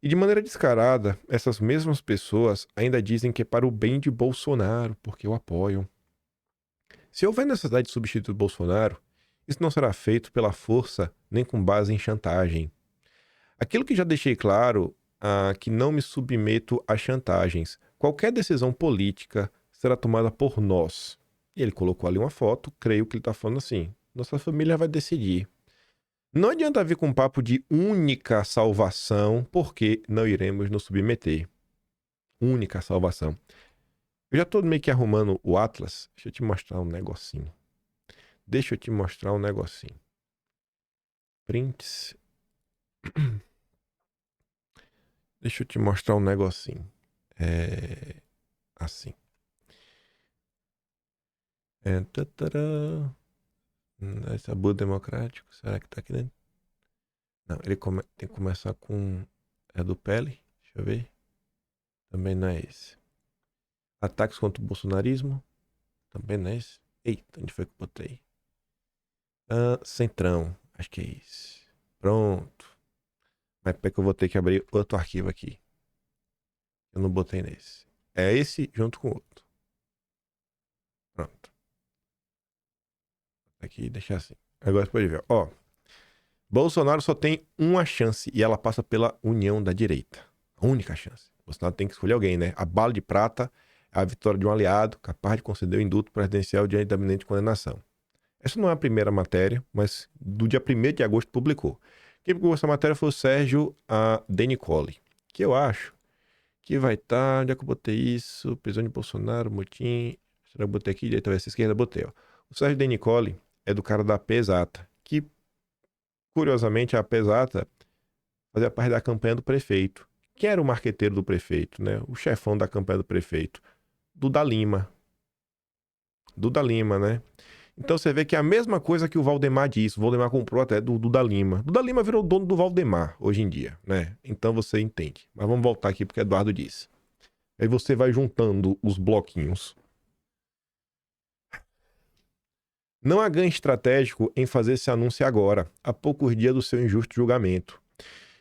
A: E de maneira descarada, essas mesmas pessoas ainda dizem que é para o bem de Bolsonaro, porque o apoiam. Se houver necessidade de substituir Bolsonaro, isso não será feito pela força nem com base em chantagem. Aquilo que já deixei claro, que não me submeto a chantagens. Qualquer decisão política será tomada por nós. E ele colocou ali uma foto, creio que ele está falando assim, nossa família vai decidir. Não adianta vir com um papo de única salvação, porque não iremos nos submeter. Única salvação. Eu já estou meio que arrumando o Atlas. Deixa eu te mostrar um negocinho. Prints. Deixa eu te mostrar um negocinho. Assim. Esse abuso democrático. Será que tá aqui dentro? Não, ele tem que começar com... É do Pele? Deixa eu ver. Também não é esse. Ataques contra o bolsonarismo? Também não é esse. Eita, onde foi que eu botei? Centrão. Acho que é esse. Pronto. Mas é que eu vou ter que abrir outro arquivo aqui. Eu não botei nesse. É esse junto com o outro. Pronto. Aqui, deixar assim. Agora você pode ver. Ó. Bolsonaro só tem uma chance e ela passa pela união da direita. A única chance. Bolsonaro tem que escolher alguém, né? A bala de prata é a vitória de um aliado capaz de conceder o indulto presidencial diante da iminente condenação. Essa não é a primeira matéria, mas do dia 1º de agosto publicou. Quem publicou essa matéria foi o Sérgio De Nicoli, que eu acho que vai estar... Onde é que eu botei isso? Prisão de Bolsonaro, motim... Será que eu botei aqui? Direita versus esquerda? Botei, ó. O Sérgio De Nicoli é do cara da AP Exata, que, curiosamente, a AP Exata fazia parte da campanha do prefeito. Quem era o marqueteiro do prefeito, né? O chefão da campanha do prefeito? Duda Lima. Duda Lima, né? Então você vê que é a mesma coisa que o Valdemar disse. O Valdemar comprou até do Duda Lima. Duda Lima virou dono do Valdemar hoje em dia, né? Então você entende. Mas vamos voltar aqui porque Eduardo disse. Aí você vai juntando os bloquinhos. Não há ganho estratégico em fazer esse anúncio agora, a poucos dias do seu injusto julgamento.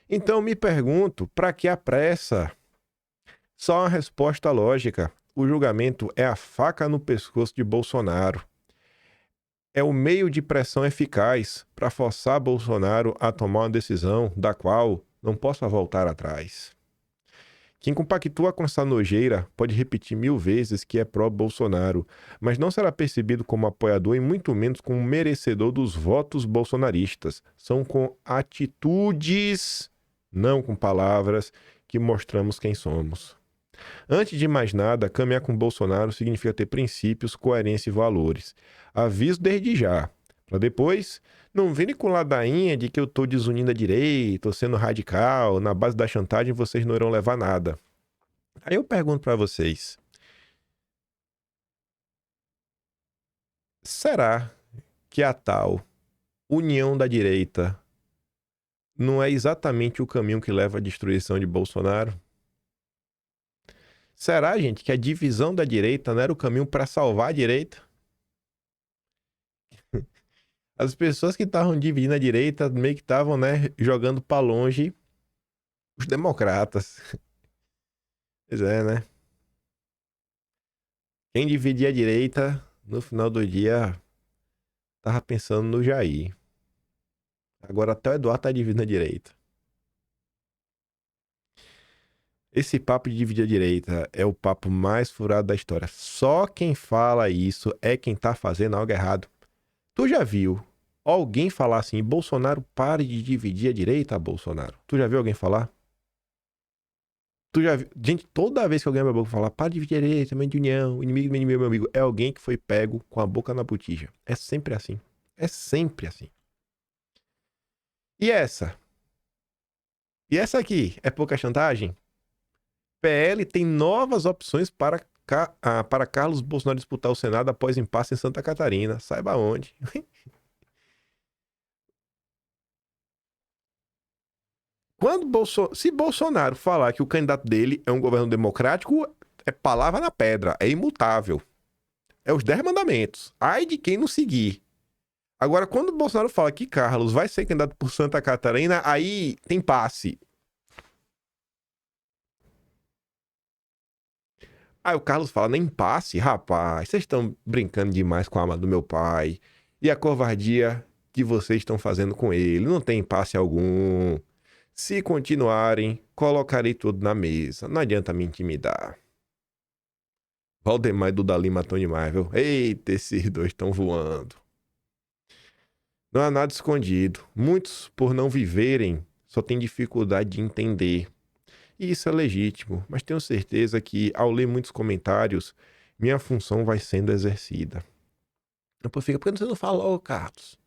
A: Então me pergunto, para que a pressa? Só uma resposta lógica. O julgamento é a faca no pescoço de Bolsonaro. É o meio de pressão eficaz para forçar Bolsonaro a tomar uma decisão da qual não possa voltar atrás. Quem compactua com essa nojeira pode repetir 1000 vezes que é pró-Bolsonaro, mas não será percebido como apoiador e muito menos como merecedor dos votos bolsonaristas. São com atitudes, não com palavras, que mostramos quem somos. Antes de mais nada, caminhar com Bolsonaro significa ter princípios, coerência e valores. Aviso desde já, para depois não virem com ladainha de que eu tô desunindo a direita, tô sendo radical, na base da chantagem vocês não irão levar nada. Aí eu pergunto para vocês, será que a tal união da direita não é exatamente o caminho que leva à destruição de Bolsonaro? Será, gente, que a divisão da direita não era o caminho para salvar a direita? As pessoas que estavam dividindo a direita meio que estavam, né, jogando para longe os democratas. Pois é, né? Quem dividia a direita, no final do dia, tava pensando no Jair. Agora até o Eduardo tá dividindo a direita. Esse papo de dividir a direita é o papo mais furado da história. Só quem fala isso é quem tá fazendo algo errado. Tu já viu alguém falar assim, Bolsonaro, pare de dividir a direita, Bolsonaro? Tu já viu alguém falar? Tu já viu? Gente, toda vez que alguém abre a boca falar, pare de dividir a direita, mãe de união, inimigo do meu inimigo, meu amigo, é alguém que foi pego com a boca na botija. É sempre assim. É sempre assim. E essa? E essa aqui é pouca chantagem? PL tem novas opções para Carlos Bolsonaro disputar o Senado após impasse em Santa Catarina. Saiba onde. Se Bolsonaro falar que o candidato dele é um governo democrático, é palavra na pedra, é imutável. É os 10 mandamentos. Ai de quem não seguir. Agora, quando o Bolsonaro fala que Carlos vai ser candidato por Santa Catarina, aí tem passe. Aí o Carlos fala, nem passe, rapaz, vocês estão brincando demais com a alma do meu pai. E a covardia que vocês estão fazendo com ele, não tem passe algum. Se continuarem, colocarei tudo na mesa, não adianta me intimidar. Valdemar e Duda Lima estão demais, viu? Eita, esses dois estão voando. Não há nada escondido. Muitos, por não viverem, só têm dificuldade de entender. E isso é legítimo, mas tenho certeza que, ao ler muitos comentários, minha função vai sendo exercida. Depois fica, por que você não fala logo, Carlos?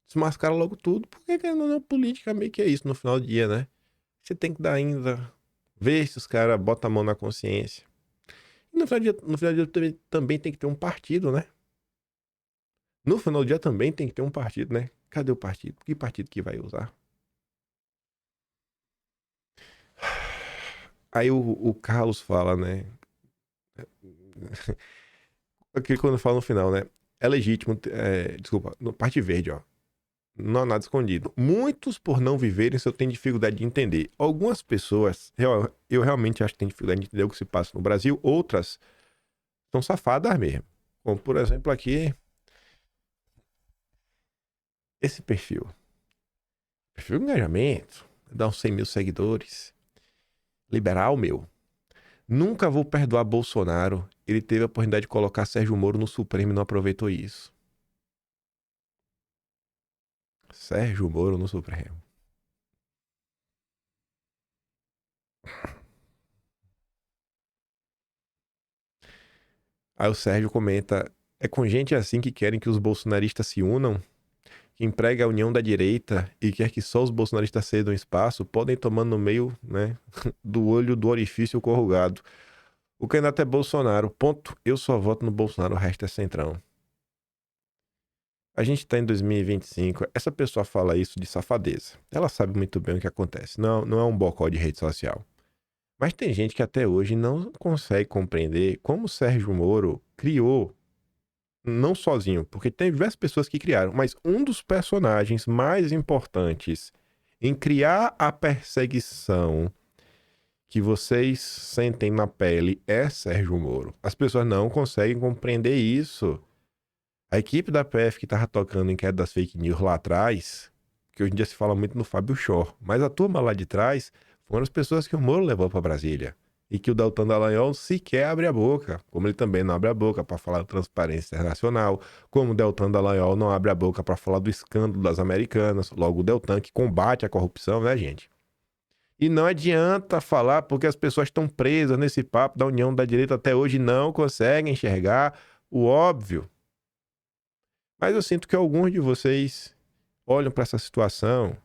A: Desmascara logo tudo, porque não, política meio que é isso no final do dia, né? Você tem que dar ainda, ver se os caras botam a mão na consciência. E no final do dia também tem que ter um partido, né? No final do dia também tem que ter um partido, né? Cadê o partido? Que partido que vai usar? Aí o Carlos fala, né? Aqui quando fala no final, né? É legítimo, desculpa, no parte verde, ó. Não há nada escondido. Muitos, por não viverem, eu tenho dificuldade de entender. Algumas pessoas, eu realmente acho que tem dificuldade de entender o que se passa no Brasil. Outras são safadas mesmo. Como, por exemplo, aqui, esse perfil. Perfil de engajamento, dá uns 100 mil seguidores. Liberal, meu. Nunca vou perdoar Bolsonaro. Ele teve a oportunidade de colocar Sérgio Moro no Supremo e não aproveitou isso. Sérgio Moro no Supremo. Aí o Sérgio comenta: é com gente assim que querem que os bolsonaristas se unam? Que emprega a união da direita e quer que só os bolsonaristas cedam espaço, podem tomar no meio, né, do olho do orifício corrugado. O candidato é Bolsonaro. Ponto. Eu só voto no Bolsonaro, o resto é centrão. A gente tá em 2025. Essa pessoa fala isso de safadeza. Ela sabe muito bem o que acontece. Não é um bocó de rede social. Mas tem gente que até hoje não consegue compreender como o Sérgio Moro criou, não sozinho, porque tem diversas pessoas que criaram, mas um dos personagens mais importantes em criar a perseguição que vocês sentem na pele é Sérgio Moro. As pessoas não conseguem compreender isso. A equipe da PF que tava tocando em queda das fake news lá atrás, que hoje em dia se fala muito no Fábio Shor, mas a turma lá de trás foram as pessoas que o Moro levou para Brasília. E que o Deltan Dallagnol sequer abre a boca, como ele também não abre a boca para falar da transparência internacional, como o Deltan Dallagnol não abre a boca para falar do escândalo das Americanas, logo o Deltan que combate a corrupção, né, gente? E não adianta falar porque as pessoas estão presas nesse papo da união da direita até hoje e não conseguem enxergar o óbvio. Mas eu sinto que alguns de vocês olham para essa situação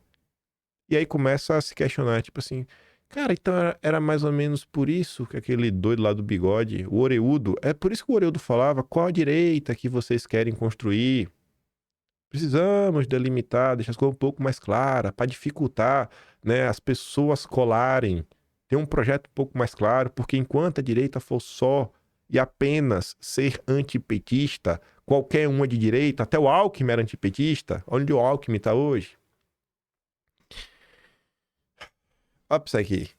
A: e aí começam a se questionar, tipo assim, cara, então era mais ou menos por isso que aquele doido lá do bigode, o Oreudo, é por isso que o Oreudo falava, qual a direita que vocês querem construir? Precisamos delimitar, deixar as coisas um pouco mais claras, para dificultar, né, as pessoas colarem. Ter um projeto um pouco mais claro, porque enquanto a direita for só e apenas ser antipetista, qualquer uma de direita, até o Alckmin era antipetista, onde o Alckmin está hoje? Olha pra isso aqui.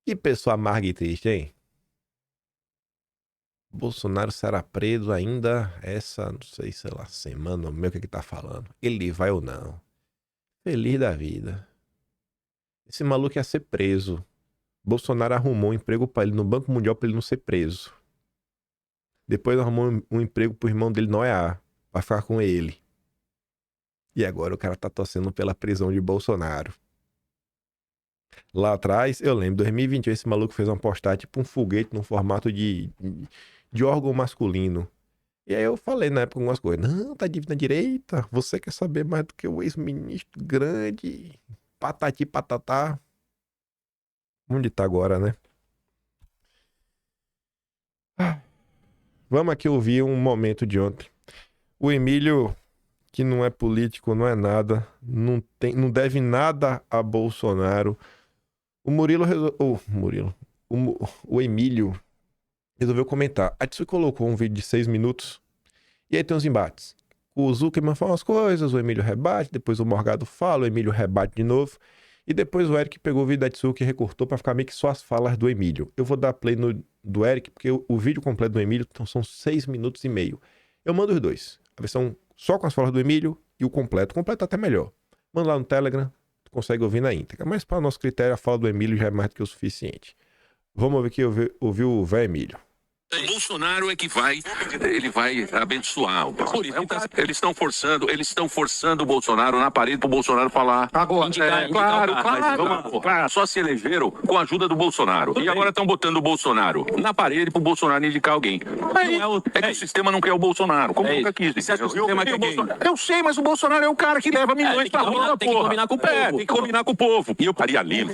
A: Que pessoa amarga e triste, hein? Bolsonaro será preso ainda essa, não sei lá, semana, o que tá falando. Ele vai ou não. Feliz da vida. Esse maluco ia ser preso. Bolsonaro arrumou um emprego pra ele no Banco Mundial pra ele não ser preso. Depois arrumou um emprego pro irmão dele no OEA, pra ficar com ele. E agora o cara tá torcendo pela prisão de Bolsonaro. Lá atrás, eu lembro, em 2021, esse maluco fez uma postagem tipo um foguete no formato de órgão masculino. E aí eu falei na época algumas coisas. Não, tá na direita. Você quer saber mais do que o ex-ministro grande? Patati patatá. Onde tá agora, né? Vamos aqui ouvir um momento de ontem. O Emílio, que não é político, não é nada, não deve nada a Bolsonaro. O Emílio resolveu comentar. A Tsu colocou um vídeo de 6 minutos e aí tem uns embates. O Zuckerman fala umas coisas, o Emílio rebate, depois o Morgado fala, o Emílio rebate de novo. E depois o Eric pegou o vídeo da Tsuki e recortou pra ficar meio que só as falas do Emílio. Eu vou dar play do Eric, porque o vídeo completo do Emílio são 6 minutos e meio. Eu mando os dois. A versão só com as falas do Emílio e o completo. O completo até melhor. Manda lá no Telegram, tu consegue ouvir na íntegra. Mas para nosso critério, a fala do Emílio já é mais do que o suficiente. Vamos ouvir aqui, ouvir o velho Emílio.
E: O Bolsonaro é que ele vai abençoar. Eles estão forçando o Bolsonaro na parede para o Bolsonaro falar. Agora, claro. Só se elegeram com a ajuda do Bolsonaro. E agora estão botando o Bolsonaro na parede para o Bolsonaro indicar alguém. É que o sistema não quer o Bolsonaro, como nunca quis. Eu sei, mas o Bolsonaro é o cara que leva milhões para rua. Tem que combinar com o povo. Tem que combinar com o povo. E eu Faria Lima.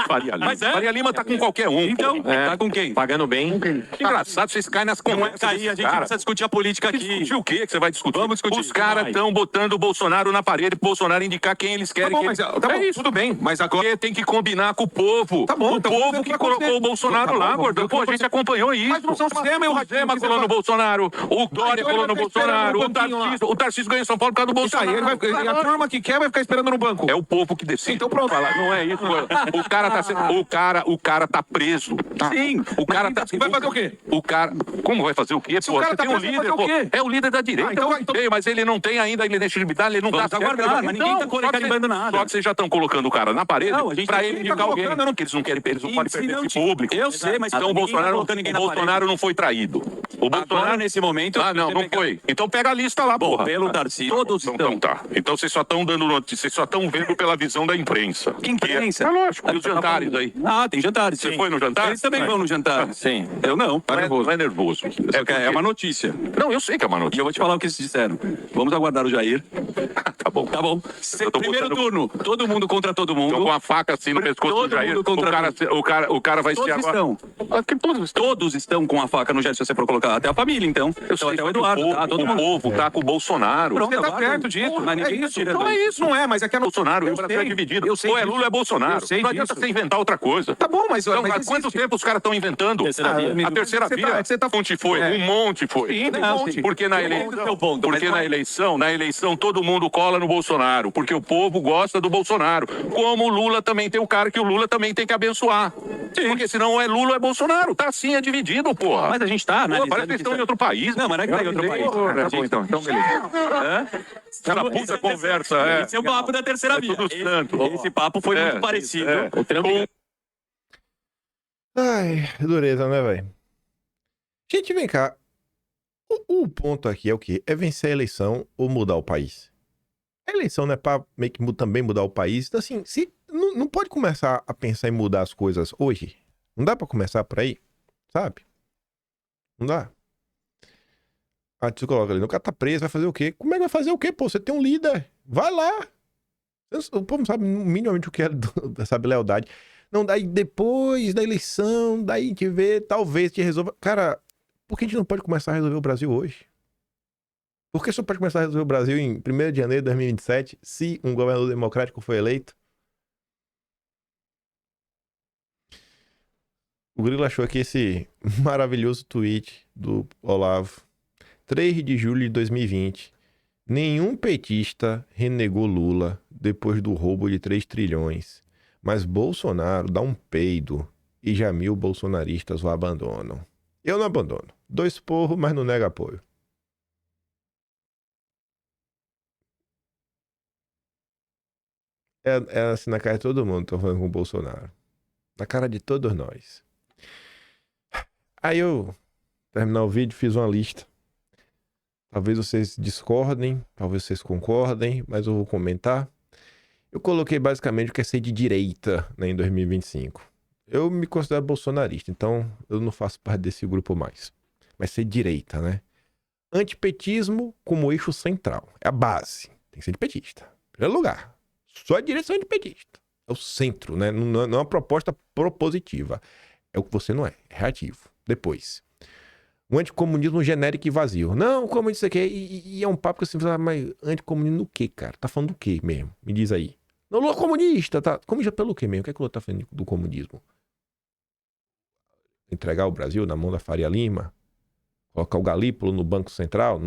E: Faria Lima tá com qualquer um. Então, tá com quem? Pagando bem. Engraçado. desgraçado, vocês caem nas conversas.
F: A gente precisa discutir a política aqui.
E: Discutir o quê que você vai discutir?
F: Vamos discutir.
E: Os caras estão botando o Bolsonaro na parede pro Bolsonaro indicar quem eles querem.
F: Tá bom, mas
E: isso.
F: Tudo bem, mas agora...
E: Porque tem que combinar com o povo.
F: Tá bom,
E: o povo que colocou o Bolsonaro lá, gordão. Pô, a gente acompanhou isso.
F: Mas não são
E: o Zema colou no Bolsonaro, o Dória colou no Bolsonaro, o Tarcísio ganhou em São Paulo por causa do Bolsonaro.
F: E a turma que quer vai ficar esperando no banco.
E: É o povo que decide.
F: Então pronto.
E: Não é isso, mano. O cara tá preso. Tá?
F: Sim.
E: O cara tá...
F: Vai fazer o quê?
E: O cara... Como vai fazer o quê?
F: Se o cara tá
E: tem um
F: preso,
E: líder,
F: vai fazer o quê?
E: É o líder da direita.
F: Então-
E: mas ele não tem ainda a legitimidade, ele não
F: Vamos
E: tá...
F: aguardar, mas ninguém tá carimbando nada.
E: Só que vocês já estão colocando o cara na parede
F: Não, a gente
E: pra
F: tá-
E: ele
F: ninguém tá
E: indicar alguém.
F: colocando,
E: Eles não querem, eles não podem
F: se
E: perder
F: não
E: esse
F: tinha-
E: público.
F: Eu sei, mas
E: então o
F: ninguém tá
E: Bolsonaro,
F: colocando ninguém na
E: Bolsonaro não foi traído. O Bolsonaro...
F: Agora, nesse momento...
E: Ah, não foi. Então pega a lista lá, porra.
F: Pelo Tarcísio. Todos
E: Então tá. Então vocês só estão dando notícia, vocês só estão vendo pela visão da imprensa.
F: Que imprensa?
E: É lógico. E os jantares aí?
F: Ah, tem jantares.
E: Você
F: sim.
E: foi no jantar?
F: Eles também vão no jantar.
E: Sim.
F: Eu não.
E: Não é nervoso.
F: É uma notícia.
E: Não, eu sei que é uma
F: E
E: notícia.
F: eu vou te falar o que eles disseram. Vamos aguardar o Jair.
E: Tá bom.
F: Tá bom.
E: Eu tô
F: Primeiro
E: botando-
F: turno, todo mundo contra todo mundo.
E: Tô com a faca assim no pescoço do
F: Todo
E: Jair.
F: mundo contra
E: O cara vai ser
F: Todos
E: agora.
F: estão. Todos estão com a faca no Jair, se você for colocar. Até a família, então. Então, até o Eduardo, tá? Todo
E: O
F: mundo.
E: povo tá com o Bolsonaro.
F: Pronto,
E: Você tá
F: aguarda.
E: perto disso.
F: Mas ninguém
E: É isso.
F: tira
E: Não
F: do-
E: é isso.
F: Não é, mas é que é no
E: Bolsonaro,
F: Eu
E: o Brasil é
F: sei.
E: dividido.
F: Eu sei
E: Ou é
F: disso.
E: Lula ou é Bolsonaro.
F: Eu sei
E: Não adianta
F: disso.
E: você inventar outra coisa.
F: Tá bom, mas...
E: Então,
F: mas
E: há
F: existe.
E: quanto tempo os caras estão inventando?
F: Terceira via.
E: A terceira via. Um monte foi. Um monte foi.
F: Sim, tem um monte.
E: Porque na
F: Tem um monte
E: eleição,
F: do seu ponto,
E: porque
F: mas
E: na eleição todo mundo cola no Bolsonaro, porque o povo gosta do Bolsonaro. Como o Lula também tem o cara que o Lula também tem que abençoar. Porque senão ou é Lula ou é Bolsonaro. Tá assim, é dividido, porra.
F: Mas a gente tá analisando...
E: Parece que eles estão em outro país.
F: Não, mas não é que tá em outro país.
E: Tá bom, então beleza. Aquela puta conversa, é.
F: Esse é o papo da terceira via.
E: tudo santo.
F: Esse papo foi muito parecido.
E: O Trump...
A: Ai, dureza, né, velho? Gente, vem cá. O ponto aqui é o quê? É vencer a eleição ou mudar o país? A eleição não é pra meio que também mudar o país. Então, assim, não pode começar a pensar em mudar as coisas hoje. Não dá pra começar por aí, sabe? Não dá. Ah, você coloca ali, o cara tá preso, vai fazer o quê? Como é que vai fazer o quê, pô? Você tem um líder. Vai lá. O povo não sabe minimamente o que é, sabe, lealdade. Não, daí depois da eleição, daí a gente vê, talvez te resolva. Cara, por que a gente não pode começar a resolver o Brasil hoje? Por que só pode começar a resolver o Brasil em 1º de janeiro de 2027, se um governador democrático foi eleito? O Grilo achou aqui esse maravilhoso tweet do Olavo. 3 de julho de 2020. Nenhum petista renegou Lula depois do roubo de 3 trilhões. Mas Bolsonaro dá um peido e já 1000 bolsonaristas o abandonam. Eu não abandono. 2 porros, mas não nega apoio. É assim na cara de todo mundo, tô falando com o Bolsonaro. Na cara de todos nós. Aí eu, terminar o vídeo, fiz uma lista. Talvez vocês discordem, talvez vocês concordem, mas eu vou comentar. Eu coloquei basicamente o que é ser de direita, né, em 2025. Eu me considero bolsonarista, então eu não faço parte desse grupo mais. Mas ser direita, né? Antipetismo como eixo central. É a base. Tem que ser de petista. Em primeiro lugar. Só a direita é antipetista. É o centro, né? Não é uma proposta propositiva. É o que você não é. É reativo. Depois. O anticomunismo genérico e vazio. Não, como isso aqui. E é um papo que assim, mas anticomunismo no quê, cara? Tá falando do quê mesmo? Me diz aí. Não, Lula é comunista, tá? Comunista pelo quê mesmo? O que é que o Lula tá falando do comunismo? Entregar o Brasil na mão da Faria Lima? Colocar o Galípolo no Banco Central?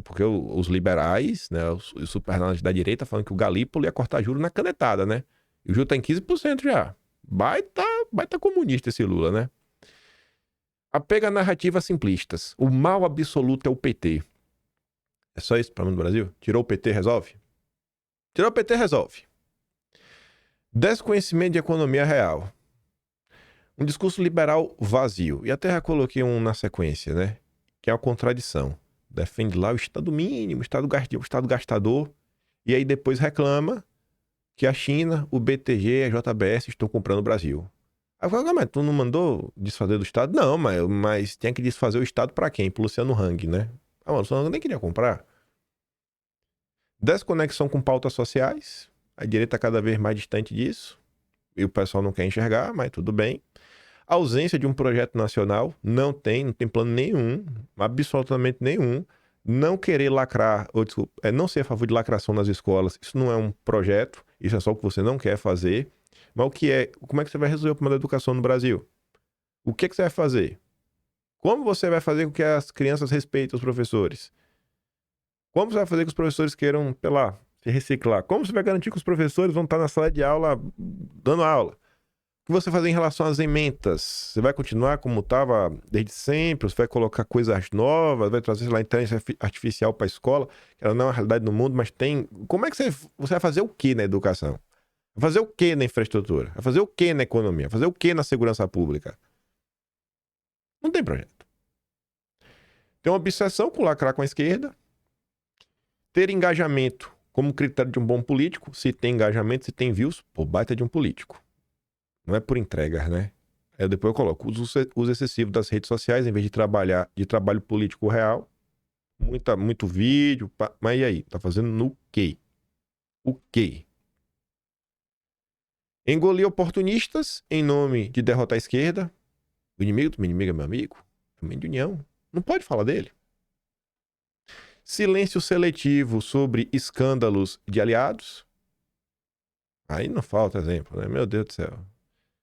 A: Porque os liberais, né, os supernados da direita, falando que o Galípolo ia cortar juros na canetada, né? E o juro tá em 15% já. Baita comunista esse Lula, né? Apega a narrativas simplistas. O mal absoluto é o PT. É só isso para o Brasil? Tirou o PT, resolve? Tirou o PT, resolve. Desconhecimento de economia real. Um discurso liberal vazio. E até já coloquei um na sequência, né? Que é a contradição. Defende lá o Estado mínimo, o Estado gastador, e aí depois reclama que a China, o BTG e a JBS estão comprando o Brasil. Aí eu falo, mas tu não mandou desfazer do Estado? Não, mas tinha que desfazer o Estado pra quem? Pro Luciano Hang, né? Ah, mas o Luciano Hang nem queria comprar. Desconexão com pautas sociais. A direita cada vez mais distante disso. E o pessoal não quer enxergar, mas tudo bem. Ausência de um projeto nacional, não tem plano nenhum, absolutamente nenhum. Não querer lacrar, ou desculpa, não ser a favor de lacração nas escolas, isso não é um projeto, isso é só o que você não quer fazer. Mas como é que você vai resolver o problema da educação no Brasil? O que você vai fazer? Como você vai fazer com que as crianças respeitem os professores? Como você vai fazer com que os professores queiram, sei lá, se reciclar? Como você vai garantir que os professores vão estar na sala de aula dando aula? O que você vai fazer em relação às ementas? Você vai continuar como estava desde sempre? Você vai colocar coisas novas? Vai trazer lá a inteligência artificial para a escola? Que ela não é uma realidade no mundo, mas tem. Como é que você vai fazer o que na educação? Vai fazer o que na infraestrutura? Vai fazer o que na economia? Vai fazer o que na segurança pública? Não tem projeto. Tem uma obsessão com lacrar com a esquerda. Ter engajamento como critério de um bom político. Se tem engajamento, se tem views, pô, baita de um político. Não é por entregas, né? Aí depois eu coloco uso excessivo das redes sociais em vez de trabalho político real. Muito vídeo. Mas e aí? Tá fazendo no quê? O quê? Engolir oportunistas em nome de derrotar a esquerda. O inimigo do meu inimigo é meu amigo. Também de união. Não pode falar dele. Silêncio seletivo sobre escândalos de aliados. Aí não falta exemplo, né? Meu Deus do céu.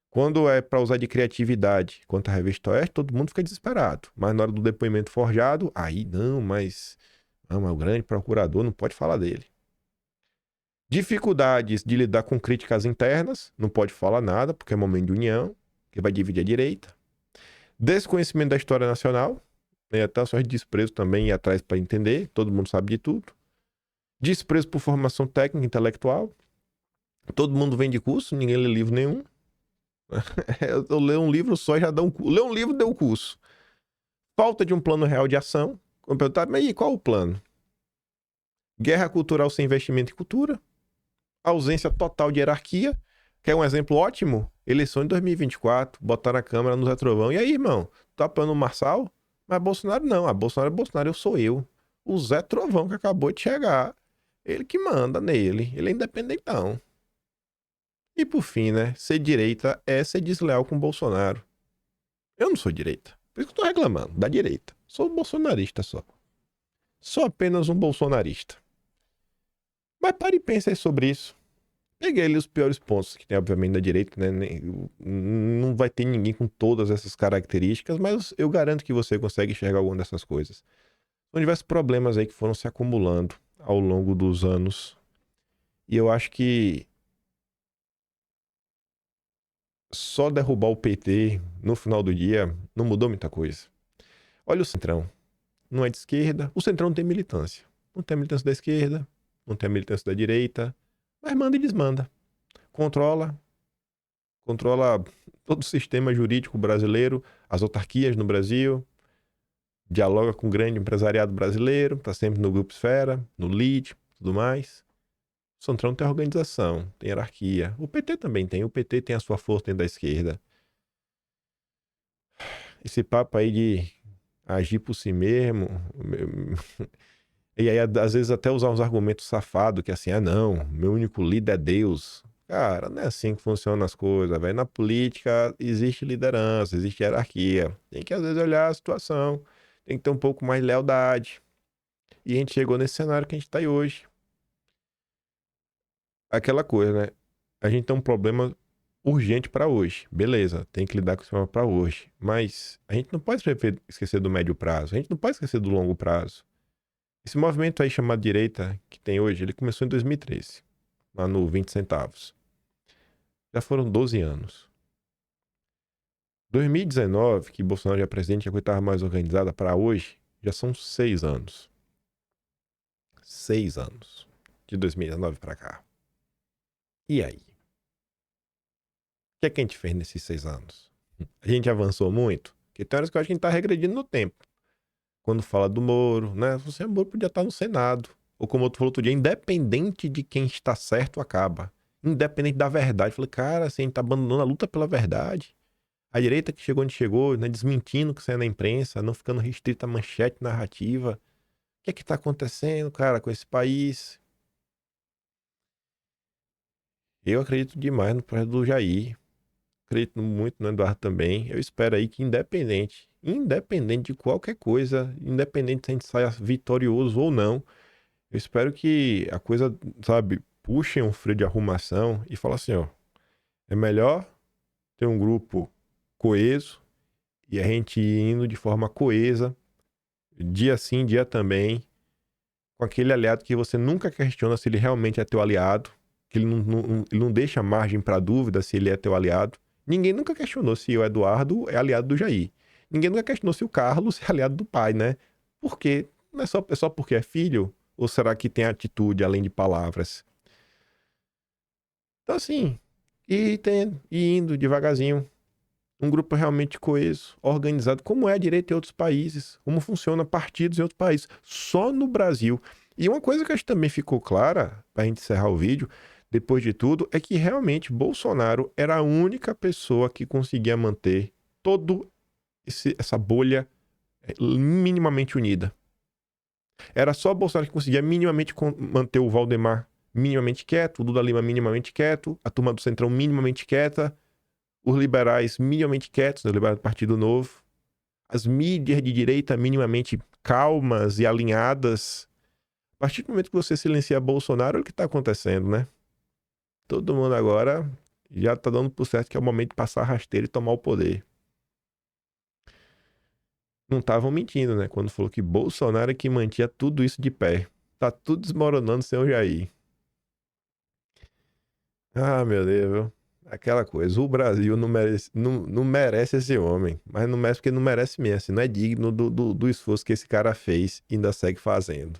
A: Quando é para usar de criatividade quanto à Revista Oeste, todo mundo fica desesperado. Mas na hora do depoimento forjado, aí não, mas é o grande procurador, não pode falar dele. Dificuldades de lidar com críticas internas, não pode falar nada, porque é momento de união, que vai dividir a direita. Desconhecimento da história nacional, até só de desprezo também ir atrás para entender, todo mundo sabe de tudo. Desprezo por formação técnica, intelectual. Todo mundo vende curso, ninguém lê livro nenhum. Eu leio um livro só e já dá um curso. Lê um livro, deu um curso. Falta de um plano real de ação. Como perguntar, mas e qual o plano? Guerra cultural sem investimento em cultura. Ausência total de hierarquia. Quer um exemplo ótimo? Eleição em 2024. Botar na Câmara no Zé Trovão. E aí, irmão? Tá apoiando o Marçal? Mas Bolsonaro não. Bolsonaro é Bolsonaro, eu sou eu. O Zé Trovão que acabou de chegar. Ele que manda nele. Ele é independentão. E por fim, né? Ser direita é ser desleal com o Bolsonaro. Eu não sou direita. Por isso que eu tô reclamando da direita. Sou bolsonarista só. Sou apenas um bolsonarista. Mas pare e pense aí sobre isso. Peguei ali os piores pontos que tem, obviamente, da direita, né? Não vai ter ninguém com todas essas características, mas eu garanto que você consegue enxergar alguma dessas coisas. São diversos problemas aí que foram se acumulando ao longo dos anos. E eu acho que só derrubar o PT no final do dia não mudou muita coisa. Olha o Centrão. Não é de esquerda. O Centrão não tem militância. Não tem militância da esquerda. Não tem militância da direita. Mas manda e desmanda. Controla todo o sistema jurídico brasileiro, as autarquias no Brasil. Dialoga com o grande empresariado brasileiro. Está sempre no Grupo Esfera, no LID, tudo mais. O Centrão tem organização, tem hierarquia. O PT também tem. O PT tem a sua força dentro da esquerda. Esse papo aí de agir por si mesmo. E aí, às vezes, até usar uns argumentos safados, que assim, não, meu único líder é Deus. Cara, não é assim que funcionam as coisas, velho. Na política existe liderança, existe hierarquia. Tem que, às vezes, olhar a situação. Tem que ter um pouco mais de lealdade. E a gente chegou nesse cenário que a gente tá aí hoje. Aquela coisa, né? A gente tem um problema urgente para hoje. Beleza, tem que lidar com esse problema para hoje. Mas a gente não pode esquecer do médio prazo. A gente não pode esquecer do longo prazo. Esse movimento aí chamado direita que tem hoje, ele começou em 2013. Lá no 20 centavos. Já foram 12 anos. 2019, que Bolsonaro já é presidente, a coisa estava mais organizada, para hoje, já são 6 anos. 6 anos. De 2019 para cá. E aí? O que é que a gente fez nesses 6 anos? A gente avançou muito? Porque tem horas que eu acho que a gente tá regredindo no tempo. Quando fala do Moro, né? Você, Moro podia estar no Senado. Ou como outro falou outro dia, independente de quem está certo, acaba. Independente da verdade. Eu falei, cara, assim, a gente tá abandonando a luta pela verdade. A direita que chegou onde chegou, né? Desmentindo o que saiu na imprensa, não ficando restrita a manchete narrativa. O que é que tá acontecendo, cara, com esse país? Eu acredito demais no projeto do Jair. acredito muito no Eduardo também. Eu espero aí que independente de qualquer coisa, independente se a gente saia vitorioso ou não, eu espero que a coisa, sabe, puxe um freio de arrumação e fala assim, ó, é melhor ter um grupo coeso e a gente indo de forma coesa, dia sim, dia também, com aquele aliado que você nunca questiona se ele realmente é teu aliado, que ele não deixa margem para dúvida se ele é teu aliado. Ninguém nunca questionou se o Eduardo é aliado do Jair. Ninguém nunca questionou se o Carlos é aliado do pai, né? Por quê? Não é só porque é filho? Ou será que tem atitude além de palavras? Então, assim, e indo devagarzinho. Um grupo realmente coeso, organizado, como é a direita em outros países, como funciona partidos em outros países, só no Brasil. E uma coisa que acho que também ficou clara, para a gente encerrar o vídeo, depois de tudo, é que realmente Bolsonaro era a única pessoa que conseguia manter toda essa bolha minimamente unida. Era só Bolsonaro que conseguia minimamente manter o Valdemar minimamente quieto, o Lula Lima minimamente quieto, a turma do Centrão minimamente quieta, os liberais minimamente quietos, né, o liberal do Partido Novo, as mídias de direita minimamente calmas e alinhadas. A partir do momento que você silencia Bolsonaro, olha o que está acontecendo, né? Todo mundo agora já está dando por certo que é o momento de passar a rasteira e tomar o poder. Não estavam mentindo, né? Quando falou que Bolsonaro é que mantinha tudo isso de pé. Tá tudo desmoronando sem o Jair. Ah, meu Deus, viu? Aquela coisa, o Brasil não merece esse homem, mas não merece porque não merece mesmo, assim, não é digno do esforço que esse cara fez e ainda segue fazendo.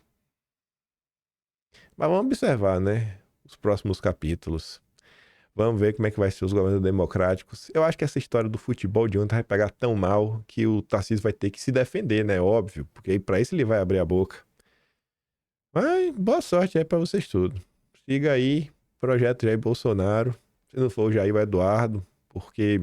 A: Mas vamos observar, né, os próximos capítulos. Vamos ver como é que vai ser os governos democráticos. Eu acho que essa história do futebol de ontem vai pegar tão mal que o Tarcísio vai ter que se defender, né, óbvio, porque aí pra isso ele vai abrir a boca. Mas boa sorte aí pra vocês tudo. Siga aí, projeto Jair Bolsonaro. Se não for o Jair, o Eduardo, porque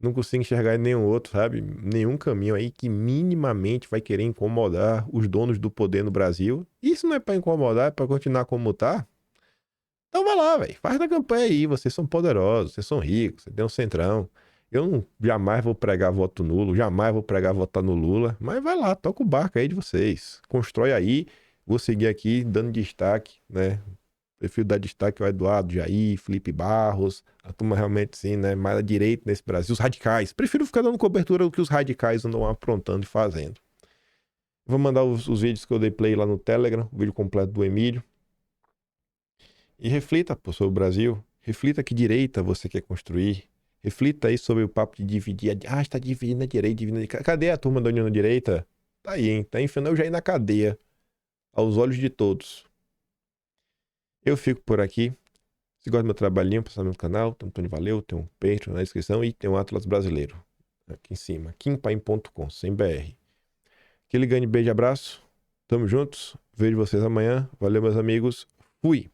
A: não consigo enxergar nenhum outro, sabe? Nenhum caminho aí que minimamente vai querer incomodar os donos do poder no Brasil. Isso não é pra incomodar, é pra continuar como tá. Então vai lá, velho. Faz da campanha aí. Vocês são poderosos, vocês são ricos, você tem um centrão. Eu não, jamais vou pregar voto nulo, jamais vou pregar votar no Lula. Mas vai lá, toca o barco aí de vocês. Constrói aí. Vou seguir aqui dando destaque, né? Prefiro dar destaque ao Eduardo, Jair, Felipe Barros, a turma realmente, sim, né? Mais à direita nesse Brasil, os radicais. Prefiro ficar dando cobertura do que os radicais andam aprontando e fazendo. Vou mandar os vídeos que eu dei play lá no Telegram, o vídeo completo do Emílio. E reflita, pô, sobre o Brasil. Reflita que direita você quer construir. Reflita aí sobre o papo de dividir. Ah, está dividindo a direita, dividindo a direita. Cadê a turma da União da Direita? Tá aí, hein? Tá enfiando o Jair na cadeia. Aos olhos de todos. Eu fico por aqui. Se gosta do meu trabalhinho, passa no meu canal, tem um Tony Valeu, tem um Patreon na descrição e tem um Atlas Brasileiro aqui em cima, kimpaim.com, sem BR. Aquele grande beijo e abraço, tamo juntos, vejo vocês amanhã, valeu meus amigos, fui!